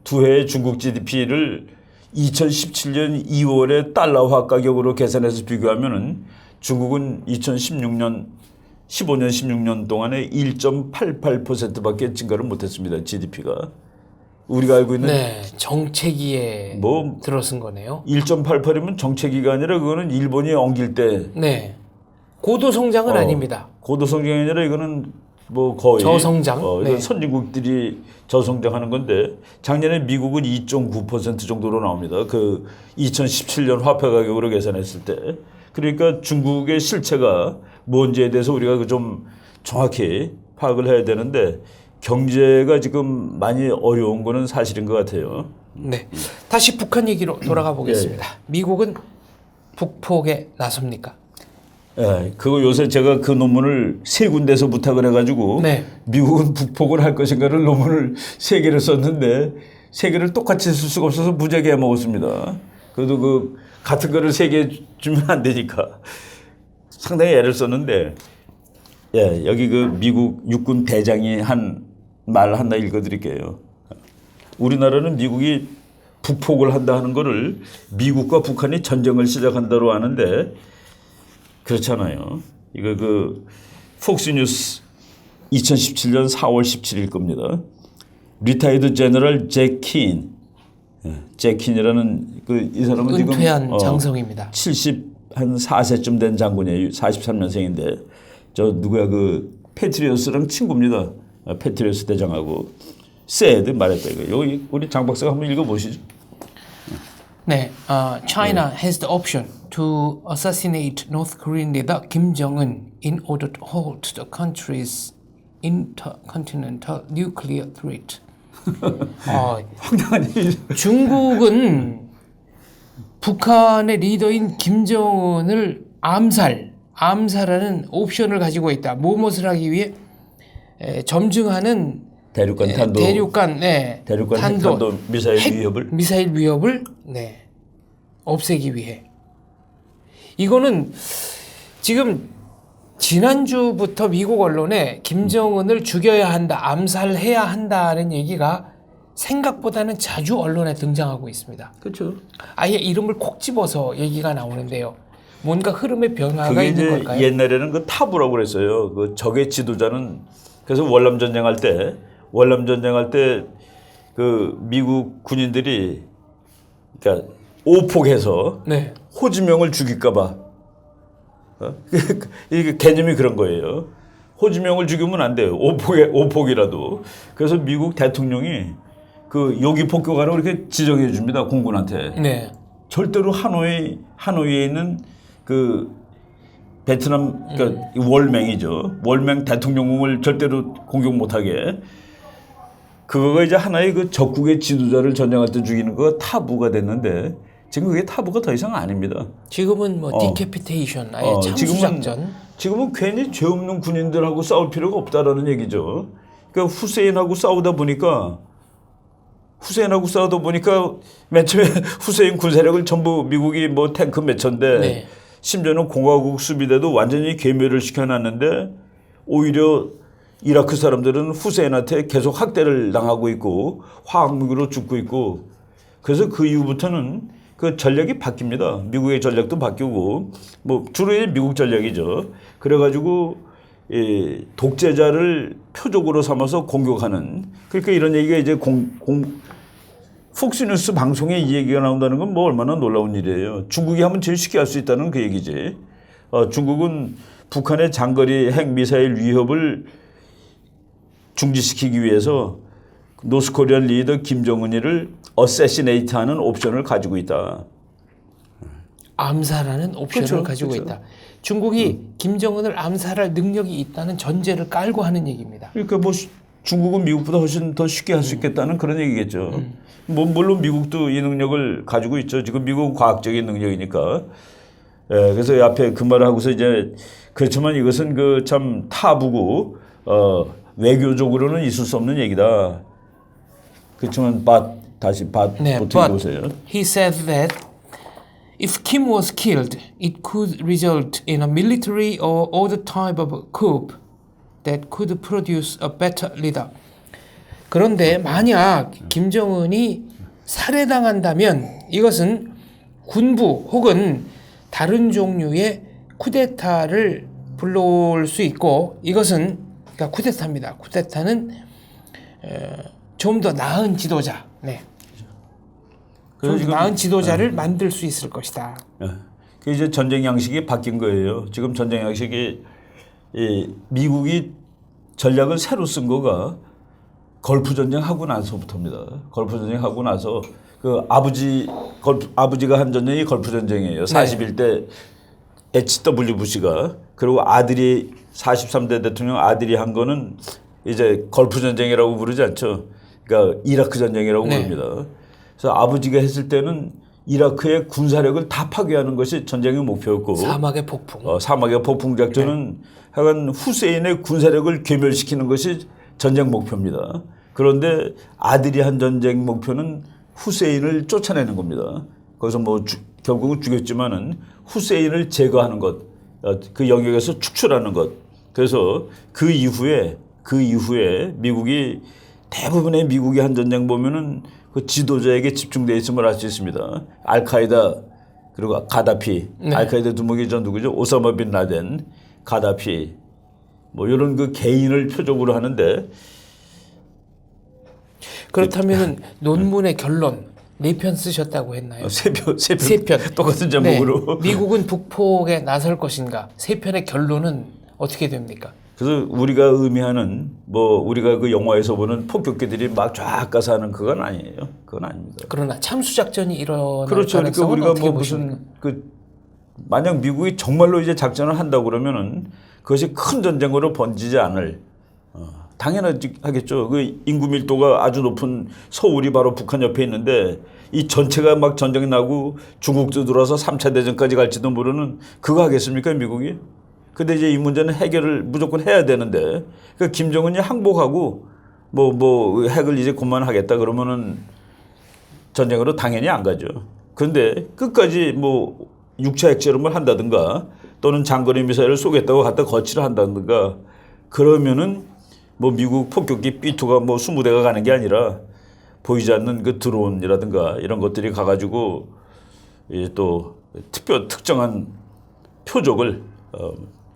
두 해의 중국 GDP를 2017년 2월에 달러화 가격으로 계산해서 비교하면은 중국은 15년, 16년 동안에 1.88%밖에 증가를 못했습니다. GDP가. 우리가 알고 있는 정체기에 들어선 거네요. 1.88이면 정체기가 아니라 그거는 일본이 엉길 때. 네. 고도 성장은 아닙니다. 고도 성장이 아니라 이거는 뭐 거의 저성장. 이건 선진국들이 저성장하는 건데 작년에 미국은 2.9% 정도로 나옵니다. 그 2017년 화폐 가격으로 계산했을 때. 그러니까 중국의 실체가 뭔지에 대해서 우리가 좀 정확히 파악을 해야 되는데 경제가 지금 많이 어려운 거는 사실인 것 같아요. 네. 다시 북한 얘기로 돌아가 보겠습니다. 미국은 북폭에 나섭니까? 그거 요새 제가 그 논문을 3군데서 부탁을 해가지고 미국은 북폭을 할 것인가를 논문을 3개를 썼는데 3개를 똑같이 쓸 수가 없어서 무지하게 해먹었습니다. 그래도 같은 거를 3개 주면 안 되니까 상당히 애를 썼는데 여기 미국 육군 대장이 한 말 하나 읽어드릴게요. 우리나라는 미국이 북폭을 한다 하는 거를 미국과 북한이 전쟁을 시작한다고 하는데 그렇잖아요. 이거 폭스뉴스 2017년 4월 17일 겁니다. 리타이드 제너럴 잭 킨. 잭 킨이라는 이 사람은 은퇴한 지금 장성입니다. 74세쯤 된 장군이에요. 43년생인데 저 누구야 패트리어스랑 친구입니다. 패트리어스 대장하고 세드 말했다 이거. 여기 우리 장 박사가 한번 읽어보시죠. 네, China has the option to assassinate North Korean leader Kim Jong-un in order to halt the country's intercontinental nuclear threat. 황당한 일이죠. 중국은 북한의 리더인 김정은을 암살 암살하는 옵션을 가지고 있다. 무엇을 하기 위해 점증하는 대륙간 탄도 대륙간 탄도 미사일 위협을 없애기 위해. 이거는 지금 지난주부터 미국 언론에 김정은을 죽여야 한다, 암살해야 한다는 얘기가 생각보다는 자주 언론에 등장하고 있습니다. 그렇죠. 아예 이름을 콕 집어서 얘기가 나오는데요. 뭔가 흐름의 변화가 그게 있는 이제 걸까요? 옛날에는 그 타부라고 그랬어요. 그 적의 지도자는 그래서 월남 전쟁할 때 그 미국 군인들이 그러니까 오폭해서 네. 호지명을 죽일까봐 이게 개념이 그런 거예요. 호지명을 죽이면 안 돼요. 오폭이라도. 그래서 미국 대통령이 그 요기 폭격하라고 이렇게 지정해 줍니다. 공군한테. 네. 절대로 하노이에 있는 그 베트남 그러니까 월맹이죠. 월맹 대통령궁을 절대로 공격 못하게. 그거가 이제 하나의 그 적국의 지도자를 전쟁할 때 죽이는 거 타부가 됐는데 지금 그게 타부가 더 이상 아닙니다. 지금은 뭐 디캐피테이션, 아예 참수작전. 지금은 괜히 죄 없는 군인들하고 싸울 필요가 없다라는 얘기죠. 그러니까 후세인하고 싸우다 보니까 맨 처음에 후세인 군사력을 전부 미국이 뭐 탱크 몇 천대 네. 심지어는 공화국 수비대도 완전히 괴멸을 시켜놨는데 오히려 이라크 사람들은 후세인한테 계속 학대를 당하고 있고 화학무기로 죽고 있고 그래서 그 이후부터는 그 전략이 바뀝니다. 미국의 전략도 바뀌고 뭐 주로 미국 전략이죠. 그래가지고 이 독재자를 표적으로 삼아서 공격하는 그러니까 이런 얘기가 이제 폭스뉴스 방송에 이 얘기가 나온다는 건 뭐 얼마나 놀라운 일이에요. 중국이 하면 제일 쉽게 할 수 있다는 그 얘기지. 중국은 북한의 장거리 핵미사일 위협을 중지시키기 위해서 노스코리안 리더 김정은이를 어세시네이트하는 옵션을 가지고 있다. 암살하는 옵션을 그렇죠, 가지고 그렇죠. 있다. 중국이 김정은을 암살할 능력이 있다는 전제를 깔고 하는 얘기입니다. 그러니까 뭐 중국은 미국보다 훨씬 더 쉽게 할 수 있겠다는 그런 얘기겠죠. 뭐 물론 미국도 이 능력을 가지고 있죠. 지금 미국은 과학적인 능력이니까. 예, 그래서 앞에 그 말을 하고서 이제 그렇지만 이것은 그 참 타부고 외교적으로는 있을 수 없는 얘기다. 그렇지만 다시 보트 보세요. He said that if Kim was killed, it could result in a military or other type of coup that could produce a better leader. 그런데 만약 김정은이 살해당한다면 이것은 군부 혹은 다른 종류의 쿠데타를 불러올 수 있고 이것은 그러니까 쿠데타입니다. 쿠데타는 좀 더 나은 지도자, 좀 더 나은 지도자를 만들 수 있을 것이다. 그 이제 전쟁 양식이 바뀐 거예요. 지금 전쟁 양식이 미국이 전략을 새로 쓴 거가 걸프 전쟁 하고 나서부터입니다. 걸프 전쟁 하고 나서 그 아버지가 한 전쟁이 걸프 전쟁이에요. 41대 HW 부시가 그리고 아들이 43대 대통령 아들이 한 거는 이제 걸프 전쟁이라고 부르지 않죠. 그러니까 이라크 전쟁이라고 부릅니다. 그래서 아버지가 했을 때는 이라크의 군사력을 다 파괴하는 것이 전쟁의 목표였고 사막의 폭풍. 사막의 폭풍 작전은 하여간 후세인의 군사력을 괴멸시키는 것이 전쟁 목표입니다. 그런데 아들이 한 전쟁 목표는 후세인을 쫓아내는 겁니다. 거기서 뭐 결국은 죽였지만은 후세인을 제거하는 것, 그 영역에서 축출하는 것. 그래서 그 이후에 미국이 대부분의 미국의 한 전쟁 보면은 그 지도자에게 집중되어 있음을 알 수 있습니다. 알카이다 그리고 가다피, 알카이다 두목이 전 누구죠? 오사마 빈 라덴, 가다피 뭐 이런 그 개인을 표적으로 하는데 그렇다면은 논문의 결론 4편 쓰셨다고 했나요? 세 편 똑같은 네. 제목으로. 미국은 북폭에 나설 것인가? 3편의 결론은 어떻게 됩니까? 그래서 우리가 의미하는 뭐 우리가 그 영화에서 보는 폭격기들이 막 쫙 가서 하는 그건 아니에요. 그건 아닙니다. 그러나 참수작전이 일어날 그렇죠. 그러니까 가능성은 우리가 어떻게 뭐 보십니까? 무슨 그 만약 미국이 정말로 이제 작전을 한다고 그러면은 그것이 큰 전쟁으로 번지지 않을 당연하겠죠. 그 인구 밀도가 아주 높은 서울이 바로 북한 옆에 있는데 이 전체가 막 전쟁이 나고 중국도 들어와서 3차 대전까지 갈지도 모르는 그거 하겠습니까 미국이? 근데 이제 이 문제는 해결을 무조건 해야 되는데, 그러니까 김정은이 항복하고 뭐 핵을 이제 그만하겠다 그러면은 전쟁으로 당연히 안 가죠. 그런데 끝까지 뭐 6차 핵실험을 한다든가 또는 장거리 미사일을 쏘겠다고 갖다 거치를 한다든가 그러면은 뭐 미국 폭격기 B2가 뭐 20대가 가는 게 아니라 보이지 않는 그 드론이라든가 이런 것들이 가가지고 이제 또 특정한 표적을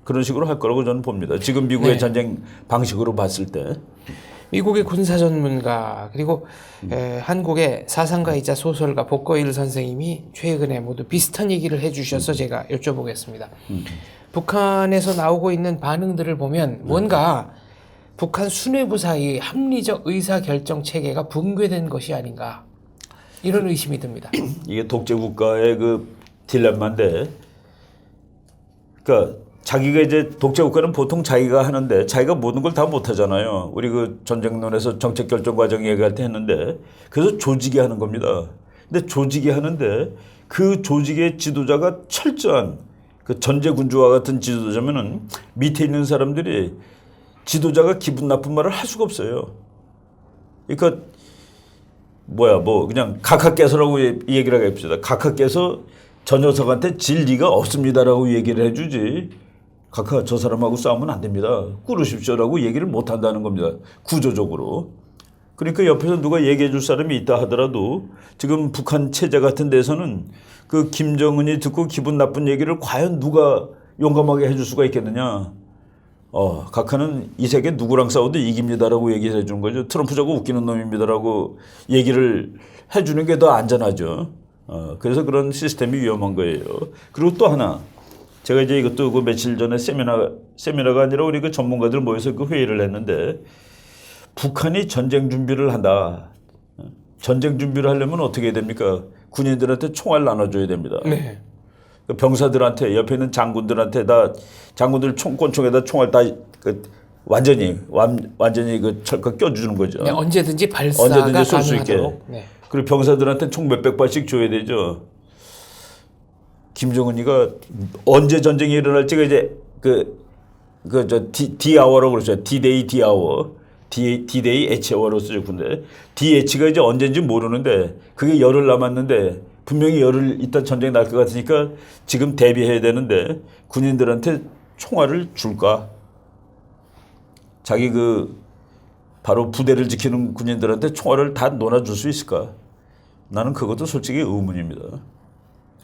그런 식으로 할 거라고 저는 봅니다. 지금 미국의 네. 전쟁 방식으로 봤을 때. 미국의 군사 전문가 그리고 한국의 사상가이자 소설가 복거일 선생님이 최근에 모두 비슷한 얘기를 해주셔서 제가 여쭤보겠습니다. 북한에서 나오고 있는 반응들을 보면 뭔가 북한 수뇌부 사이의 합리적 의사결정 체계가 붕괴된 것이 아닌가 이런 의심이 듭니다. 이게 독재 국가의 그 딜레마인데, 그러니까 자기가 이제 독재 국가는 보통 자기가 하는데 자기가 모든 걸 다 못하잖아요. 우리 그 전쟁론에서 정책 결정 과정 얘기할 때 했는데, 그래서 조직이 하는 겁니다. 근데 조직이 하는데 그 조직의 지도자가 철저한 그 전제군주와 같은 지도자면은 밑에 있는 사람들이 지도자가 기분 나쁜 말을 할 수가 없어요. 그러니까 뭐 그냥 각하께서라고 얘기를 해봅시다. 각하께서 저 녀석한테 질 리가 없습니다라고 얘기를 해주지. 각하 저 사람하고 싸우면 안 됩니다. 꾸르십시오라고 얘기를 못 한다는 겁니다. 구조적으로. 그러니까 옆에서 누가 얘기해 줄 사람이 있다 하더라도 지금 북한 체제 같은 데서는 그 김정은이 듣고 기분 나쁜 얘기를 과연 누가 용감하게 해줄 수가 있겠느냐. 각하는 이 세계 누구랑 싸워도 이깁니다라고 얘기해 주는 거죠. 트럼프 저거 웃기는 놈입니다라고 얘기를 해주는 게 더 안전하죠. 그래서 그런 시스템이 위험한 거예요. 그리고 또 하나, 제가 이제 이것도 그 며칠 전에 세미나가 아니라 우리 그 전문가들 모여서 그 회의를 했는데, 북한이 전쟁 준비를 한다. 전쟁 준비를 하려면 어떻게 해야 됩니까? 군인들한테 총알 나눠줘야 됩니다. 네. 병사들한테, 옆에 있는 장군들한테 다, 장군들 권총에다 총알 다 완전히 그 철컥 껴주는 거죠. 네, 언제든지 발사가 언제든지 쏠 수 있게. 가능하도록. 네. 그리고 병사들한테 총 몇백 발씩 줘야 되죠. 김정은이가 언제 전쟁이 일어날지가 이제 D-Hour라고 그러죠. D-Day, D-Hour. D-Day, H-Hour로 쓰죠. 근데 D-H가 이제 언제인지 모르는데 그게 열흘 남았는데 분명히 열흘 있다 전쟁 날 것 같으니까 지금 대비해야 되는데 군인들한테 총알을 줄까? 자기 바로 부대를 지키는 군인들한테 총알을 다 놓아줄 수 있을까? 나는 그것도 솔직히 의문입니다.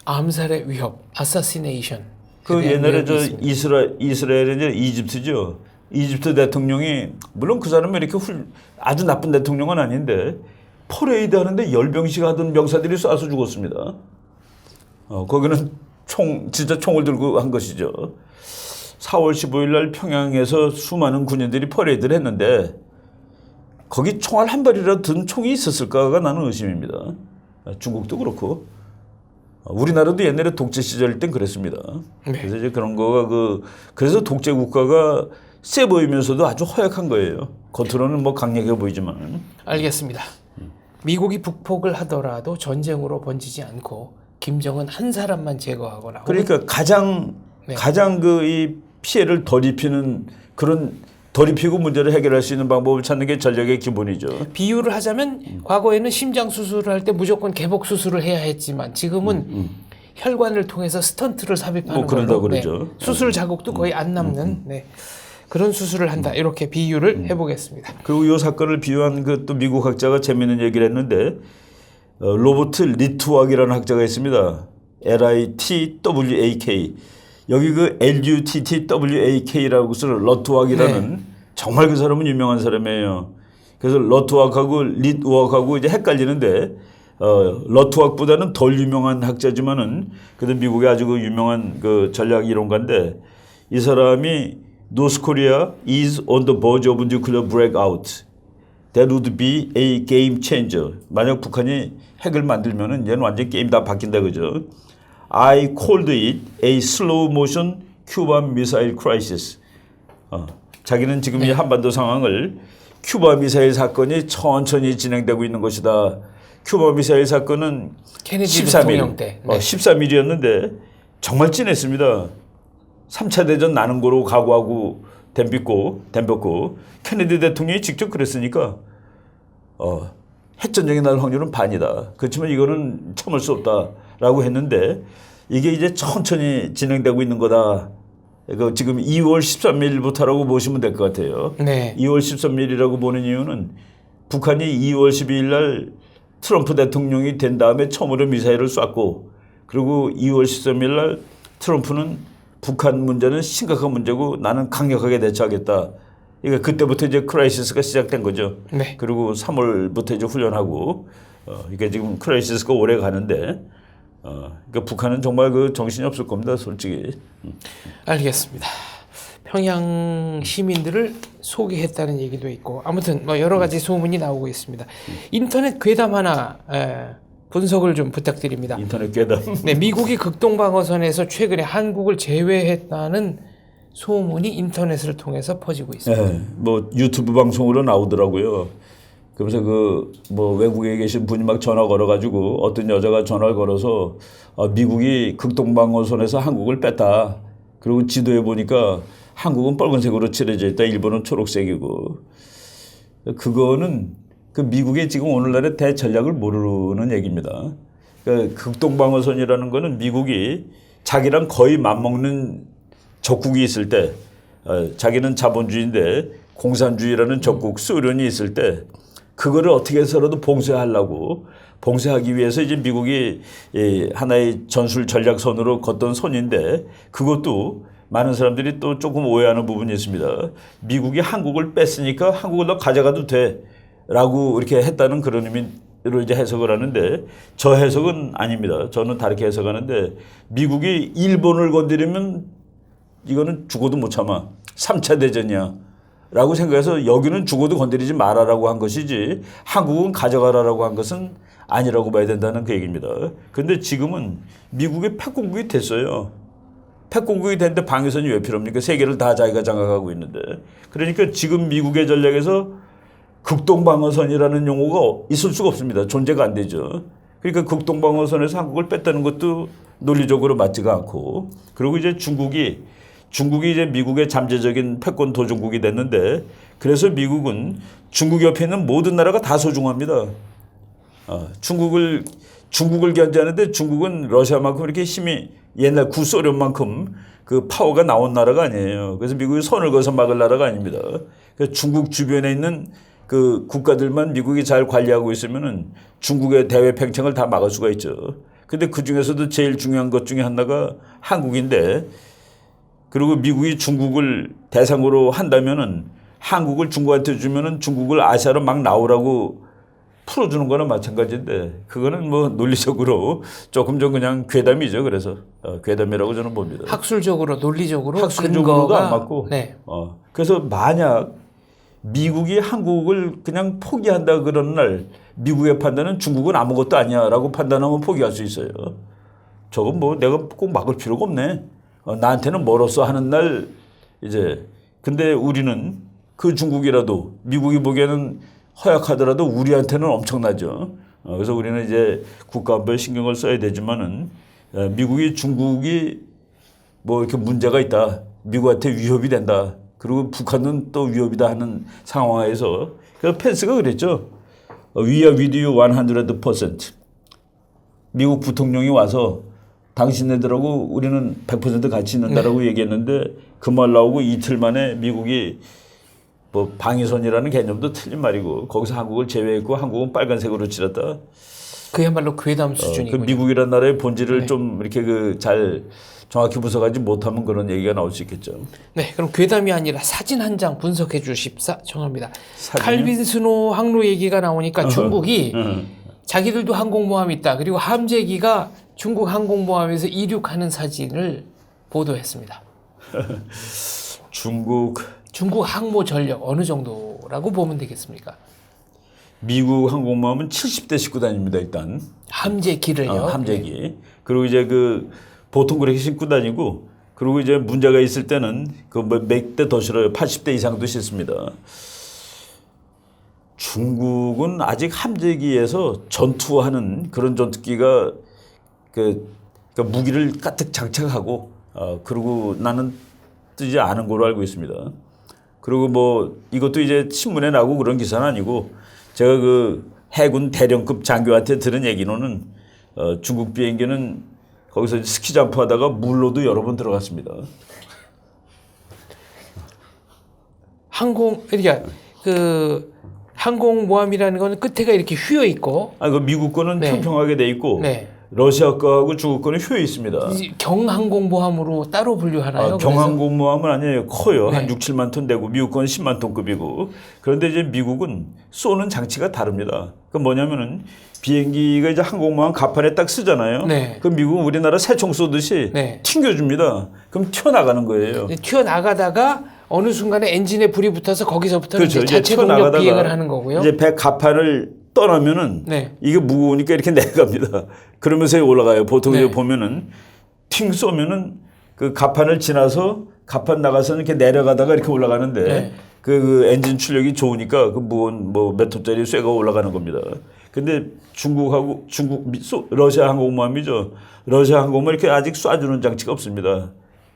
암살의 위협, 아사시네이션. 그 옛날에 저 이스라엘의 이제 이집트죠. 이집트 대통령이 물론 그 사람은 이렇게 아주 나쁜 대통령은 아닌데 퍼레이드 하는데 열병씩 하던 병사들이 쏴서 죽었습니다. 거기는 진짜 총을 들고 한 것이죠. 4월 15일 날 평양에서 수많은 군인들이 퍼레이드를 했는데 거기 총알 한 발이라도 든 총이 있었을까가 나는 의심입니다. 중국도 그렇고 우리나라도 옛날에 독재 시절 땐 그랬습니다. 네. 그래서 이제 그런 거가 그래서 독재 국가가 세 보이면서도 아주 허약한 거예요. 겉으로는 뭐 강력해 보이지만. 알겠습니다. 미국이 북폭을 하더라도 전쟁으로 번지지 않고 김정은 한 사람만 제거하거나. 그러니까 가장 이 피해를 덜 입히는 그런 덜 입히고 문제를 해결할 수 있는 방법을 찾는 게 전략의 기본이죠. 비유를 하자면 과거에는 심장 수술을 할 때 무조건 개복 수술을 해야 했지만 지금은 혈관을 통해서 스턴트를 삽입하는 뭐 그런다고 걸로 그러죠. 수술 자국도 거의 안 남는 그런 수술을 한다. 이렇게 비유를 해보겠습니다. 그리고 이 사건을 비유한 그 또 미국 학자가 재미있는 얘기를 했는데 로버트 리투왁이라는 학자가 있습니다. LITWAK. 여기 그 LUTTWAK라고 쓰는 러트왁이라는 정말 그 사람은 유명한 사람이에요. 그래서 러트왁하고 리투왁하고 이제 헷갈리는데 러트왁보다는 덜 유명한 학자지만은 그래도 미국의 아주 그 유명한 그 전략 이론가인데 이 사람이 North Korea is on the verge of nuclear breakout. That would be a game changer. 만약 북한이 핵을 만들면은 얘는 완전 게임 다 바뀐다 그죠? I called it a slow motion Cuban missile crisis. 자기는 지금 이 한반도 상황을 큐바 미사일 사건이 천천히 진행되고 있는 것이다. 큐바 미사일 사건은 케네디 대통령 때. 13일이었는데 정말 진했습니다. 3차 대전 나는 거로 각오하고 덤볐고 케네디 대통령이 직접 그랬으니까 핵전쟁이 날 확률은 반이다. 그렇지만 이거는 참을 수 없다라고 했는데 이게 이제 천천히 진행되고 있는 거다. 이거 지금 2월 13일부터라고 보시면 될 것 같아요. 네. 2월 13일이라고 보는 이유는 북한이 2월 12일 날 트럼프 대통령이 된 다음에 처음으로 미사일을 쐈고 그리고 2월 13일 날 트럼프는 북한 문제는 심각한 문제고 나는 강력하게 대처하겠다. 그러니까 그때부터 이제 크라이시스가 시작된 거죠. 네. 그리고 3월부터 이제 훈련하고 이게 지금 크라이시스가 오래 가는데 그러니까 북한은 정말 그 정신이 없을 겁니다, 솔직히. 알겠습니다. 평양 시민들을 소개했다는 얘기도 있고 아무튼 뭐 여러 가지 소문이 나오고 있습니다. 인터넷 괴담 하나 분석을 좀 부탁드립니다. 인터넷 괴담. 네, 미국이 극동방어선에서 최근에 한국을 제외했다는 소문이 인터넷을 통해서 퍼지고 있습니다. 네, 뭐 유튜브 방송으로 나오더라고요. 그래서 그 뭐 외국에 계신 분이 막 전화 걸어가지고 어떤 여자가 전화를 걸어서 미국이 극동방어선에서 한국을 뺐다. 그리고 지도에 보니까 한국은 빨간색으로 칠해져 있다. 일본은 초록색이고. 그거는 그 미국의 지금 오늘날의 대전략을 모르는 얘기입니다. 그러니까 극동방어선이라는 거는 미국이 자기랑 거의 맞먹는 적국이 있을 때 자기는 자본주의인데 공산주의라는 적국 소련이 있을 때 그거를 어떻게 해서라도 봉쇄하기 위해서 이제 미국이 하나의 전술 전략선으로 걷던 선인데 그것도 많은 사람들이 또 조금 오해하는 부분이 있습니다. 미국이 한국을 뺐으니까 한국을 너 가져가도 돼라고 이렇게 했다는 그런 의미로 이제 해석을 하는데 저 해석은 아닙니다. 저는 다르게 해석하는데 미국이 일본을 건드리면 이거는 죽어도 못 참아. 3차 대전이야. 라고 생각해서 여기는 죽어도 건드리지 말아라고 한 것이지 한국은 가져가라라고 한 것은 아니라고 봐야 된다는 그 얘기입니다. 그런데 지금은 미국의 패권국이 됐어요. 패권국이 됐는데 방위선이 왜 필요합니까? 세계를 다 자기가 장악하고 있는데. 그러니까 지금 미국의 전략에서 극동방어선이라는 용어가 있을 수가 없습니다. 존재가 안 되죠. 그러니까 극동방어선에서 한국을 뺐다는 것도 논리적으로 맞지가 않고 그리고 이제 중국이 이제 미국의 잠재적인 패권 도전국이 됐는데 그래서 미국은 중국 옆에 있는 모든 나라가 다 소중합니다. 중국을 견제하는데 중국은 러시아만큼 이렇게 힘이 옛날 구소련만큼 그 파워가 나온 나라가 아니에요. 그래서 미국이 선을 그어서 막을 나라가 아닙니다. 그래서 중국 주변에 있는 그 국가들만 미국이 잘 관리하고 있으면은 중국의 대외 팽창을 다 막을 수가 있죠. 근데 그 중에서도 제일 중요한 것 중에 하나가 한국인데 그리고 미국이 중국을 대상으로 한다면은 한국을 중국한테 주면은 중국을 아시아로 막 나오라고 풀어주는 거나 마찬가지인데 그거는 뭐 논리적으로 조금 좀 그냥 괴담이죠. 그래서 괴담이라고 저는 봅니다. 학술적으로 논리적으로 학술적으로가 안 맞고. 네. 그래서 만약 미국이 한국을 그냥 포기한다 그러는 날 미국의 판단은 중국은 아무것도 아니야라고 판단하면 포기할 수 있어요. 저건 뭐 내가 꼭 막을 필요가 없네. 나한테는 멀었어 하는 날 이제 근데 우리는 그 중국이라도 미국이 보기에는 허약하더라도 우리한테는 엄청나죠. 그래서 우리는 이제 국가안보에 신경을 써야 되지만은 미국이 중국이 뭐 이렇게 문제가 있다. 미국한테 위협이 된다. 그리고 북한은 또 위협이다 하는 상황에서 그래서 펜스가 그랬죠. We are with you 100%. 미국 부통령이 와서 당신네들하고 우리는 100% 같이 있는다라고 얘기했는데 그 말 나오고 이틀 만에 미국이 뭐 방위선이라는 개념도 틀린 말이고 거기서 한국을 제외했고 한국은 빨간색으로 칠했다. 그야말로 괴담 수준이군요. 그 미국이라는 나라의 본질을 좀 이렇게 그 잘 정확히 분석하지 못하면 그런 얘기가 나올 수 있겠죠. 네, 그럼 괴담이 아니라 사진 한 장 분석해 주십사 정합니다. 사진이요? 칼빈 스노우 항로 얘기가 나오니까 중국이 자기들도 항공모함이 있다. 그리고 함재기가 중국 항공모함에서 이륙하는 사진을 보도했습니다. 중국 항모 전력 어느 정도라고 보면 되겠습니까? 미국 항공모함은 70대 싣고 다닙니다. 일단 함재기를요. 함재기. 네. 그리고 이제 그 보통 그렇게 싣고 다니고 그리고 이제 문제가 있을 때는 그 몇 대 더 실어요. 80대 이상도 싣습니다. 중국은 아직 함재기에서 전투하는 그런 전투기가 그러니까 무기를 가득 장착하고 그리고 나는 뜨지 않은 걸로 알고 있습니다. 그리고 뭐 이것도 이제 신문에 나고 그런 기사는 아니고 제가 그 해군 대령급 장교한테 들은 얘기로는 중국 비행기는 거기서 스키 점프하다가 물로도 여러 번 들어갔습니다. 그러니까 그 항공모함이라는 거는 끝에가 이렇게 휘어 있고, 그 미국 거는 네. 평평하게 돼 있고 네. 러시아 거하고 중국 거는 휘어 있습니다. 경항공모함으로 따로 분류하나요? 경항공모함은 아니에요. 커요. 네. 한 6, 7만 톤 되고 미국 건 10만 톤급이고. 그런데 이제 미국은 쏘는 장치가 다릅니다. 그 뭐냐면은 비행기가 이제 항공모함 갑판에 딱 쓰잖아요. 네. 그럼 미국은 우리나라 새총 쏘듯이 네. 튕겨줍니다. 그럼 튀어나가는 거예요. 튀어나가다가 어느 순간에 엔진에 불이 붙어서 거기서부터는 그렇죠. 이제 자체 동력 비행을 하는 거고요. 이제 배 갑판을 떠나면은 네. 이게 무거우니까 이렇게 내려갑니다. 그러면서 올라가요. 보통 네. 보면은 팅 쏘면은 그 갑판을 지나서 갑판 나가서 이렇게 내려가다가 이렇게 올라가는데 네. 그 엔진 출력이 좋으니까 그 무거운 뭐 몇 톤짜리 쇠가 올라가는 겁니다. 근데 러시아 항공모함이죠. 러시아 항공모함 이렇게 아직 쏴주는 장치가 없습니다.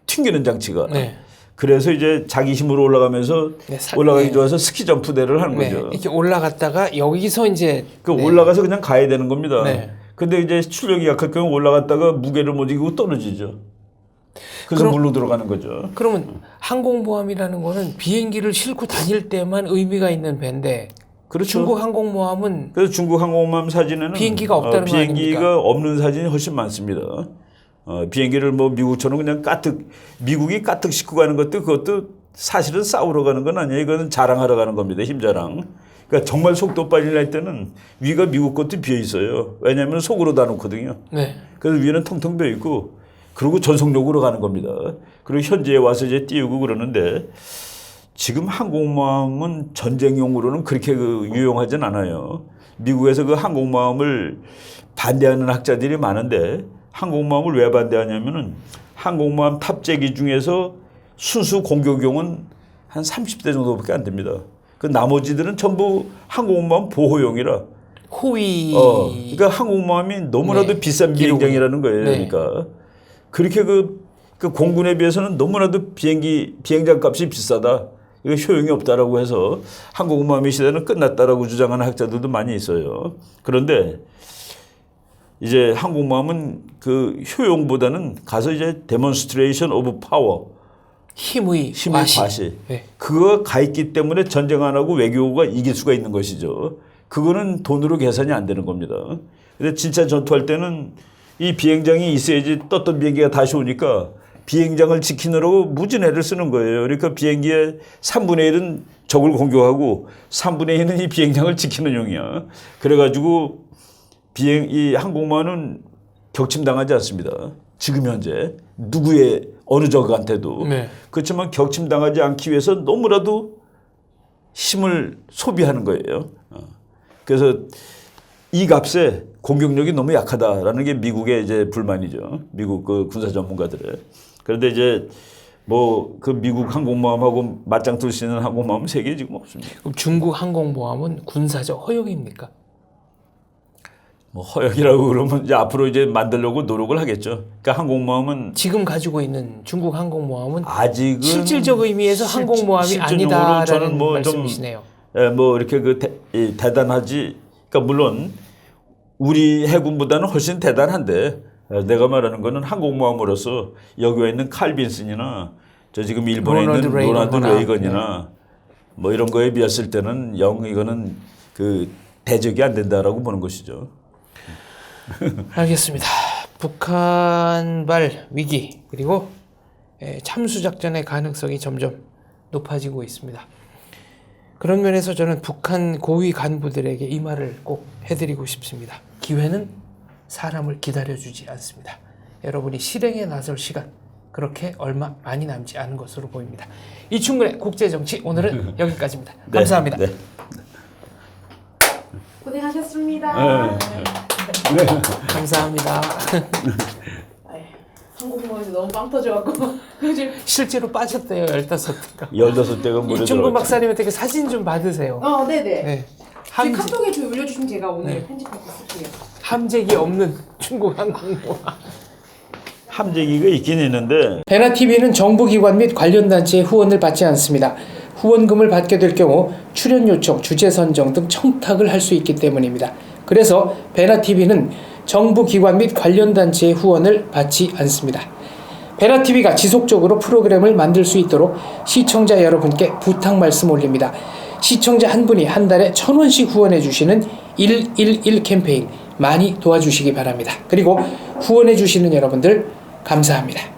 튕기는 장치가. 네. 그래서 이제 자기 힘으로 올라가면서 네, 올라가기 네. 좋아서 스키 점프대를 하는 네. 거죠. 이렇게 올라갔다가 여기서 이제 네. 올라가서 그냥 가야 되는 겁니다. 네. 근데 이제 출력이 약할 경우 올라갔다가 무게를 못 이기고 떨어지죠. 그래서 물로 들어가는 거죠. 그러면 항공모함이라는 거는 비행기를 싣고 다닐 때만 의미가 있는 배인데 그렇죠. 중국 항공모함은 그래서 중국 항공모함 사진에는 비행기가 없다는 거 비행기가 아닙니까? 없는 사진이 훨씬 많습니다. 비행기를 뭐 미국처럼 그냥 미국이 까뜩 싣고 가는 것도 그것도 사실은 싸우러 가는 건 아니에요. 이거는 자랑하러 가는 겁니다. 힘자랑. 그러니까 정말 속도 빨리 날 때는 위가 미국 것도 비어 있어요. 왜냐하면 속으로 다 놓거든요. 네. 그래서 위는 텅텅 비어 있고 그리고 전속력으로 가는 겁니다. 그리고 현지에 와서 이제 띄우고 그러는데 지금 항공모함은 전쟁용으로는 그렇게 유용하진 않아요. 미국에서 그 항공모함을 반대하는 학자들이 많은데 항공모함을 왜 반대하냐면은 항공모함 탑재기 중에서 순수 공격용은 한 30대 정도밖에 안 됩니다. 그 나머지들은 전부 항공모함 보호용이라. 호위. 그러니까 항공모함이 너무나도 네. 비싼 비행장이라는 거예요. 네. 그러니까 그렇게 그 공군에 비해서는 너무나도 비행장 값이 비싸다. 이거 효용이 없다라고 해서 항공모함의 시대는 끝났다라고 주장하는 학자들도 많이 있어요. 그런데 이제 항공모함은 그 효용보다는 가서 이제 데몬스트레이션 오브 파워, 힘의 과시. 네. 그거 가 있기 때문에 전쟁 안 하고 외교가 이길 수가 있는 것이죠. 그거는 돈으로 계산이 안 되는 겁니다. 근데 진짜 전투할 때는 이 비행장이 있어야지 떴던 비행기가 다시 오니까 비행장을 지키느라고 무진애를 쓰는 거예요. 그러니까 비행기의 3분의 1은 적을 공격하고 3분의 1은 이 비행장을 지키는 용이야. 그래가지고 이 항공모함은 격침당하지 않습니다. 지금 현재 어느 적한테도. 네. 그렇지만 격침당하지 않기 위해서 너무나도 힘을 소비하는 거예요. 그래서 이 값에 공격력이 너무 약하다라는 게 미국의 이제 불만이죠. 미국 그 군사 전문가들의. 그런데 이제 뭐 그 미국 항공모함하고 맞짱 뜰 수 있는 항공모함은 세계에 지금 없습니다. 그럼 중국 항공모함은 군사적 허용입니까? 뭐 허용이라고 그러면 이제 앞으로 이제 만들려고 노력을 하겠죠. 그러니까 항공모함은 지금 가지고 있는 중국 항공모함은 아직은 실질적 의미에서 항공모함이 실질적으로 아니다라는 저는 뭐 말씀이시네요. 뭐 이렇게 대단하지. 그러니까 물론 우리 해군보다는 훨씬 대단한데 내가 말하는 거는 항공모함으로서 여기 와 있는 칼 빈슨이나 저 지금 일본에 있는 로널드 레이건이나 뭐 이런 거에 비했을 때는 이거는 그 대적이 안 된다라고 보는 것이죠. 알겠습니다. 북한발 위기 그리고 참수 작전의 가능성이 점점 높아지고 있습니다. 그런 면에서 저는 북한 고위 간부들에게 이 말을 꼭 해드리고 싶습니다. 기회는 사람을 기다려주지 않습니다. 여러분이 실행에 나설 시간 그렇게 얼마 많이 남지 않은 것으로 보입니다. 이충근의 국제정치 오늘은 여기까지입니다. 감사합니다. 네. 고생하셨습니다. 감사합니다. 한국모에서 너무 빵 터져갖고 요즘 실제로 빠졌대요. 15대가. 15대가 물에 이충근 박사님한테 사진 좀 받으세요. 네네. 네. 제 카톡에 좀 올려주시면 제가 오늘 편집해서 쓸게요. 함재기 없는 중국 항공모함. 함재기가 있긴 있는데 베나TV는 정부기관 및 관련 단체의 후원을 받지 않습니다. 후원금을 받게 될 경우 출연 요청, 주제 선정 등 청탁을 할 수 있기 때문입니다. 그래서 베나TV는 정부기관 및 관련 단체의 후원을 받지 않습니다. 베나TV가 지속적으로 프로그램을 만들 수 있도록 시청자 여러분께 부탁 말씀 올립니다. 시청자 한 분이 한 달에 1,000원씩 후원해 주시는 111 캠페인 많이 도와주시기 바랍니다. 그리고 후원해 주시는 여러분들 감사합니다.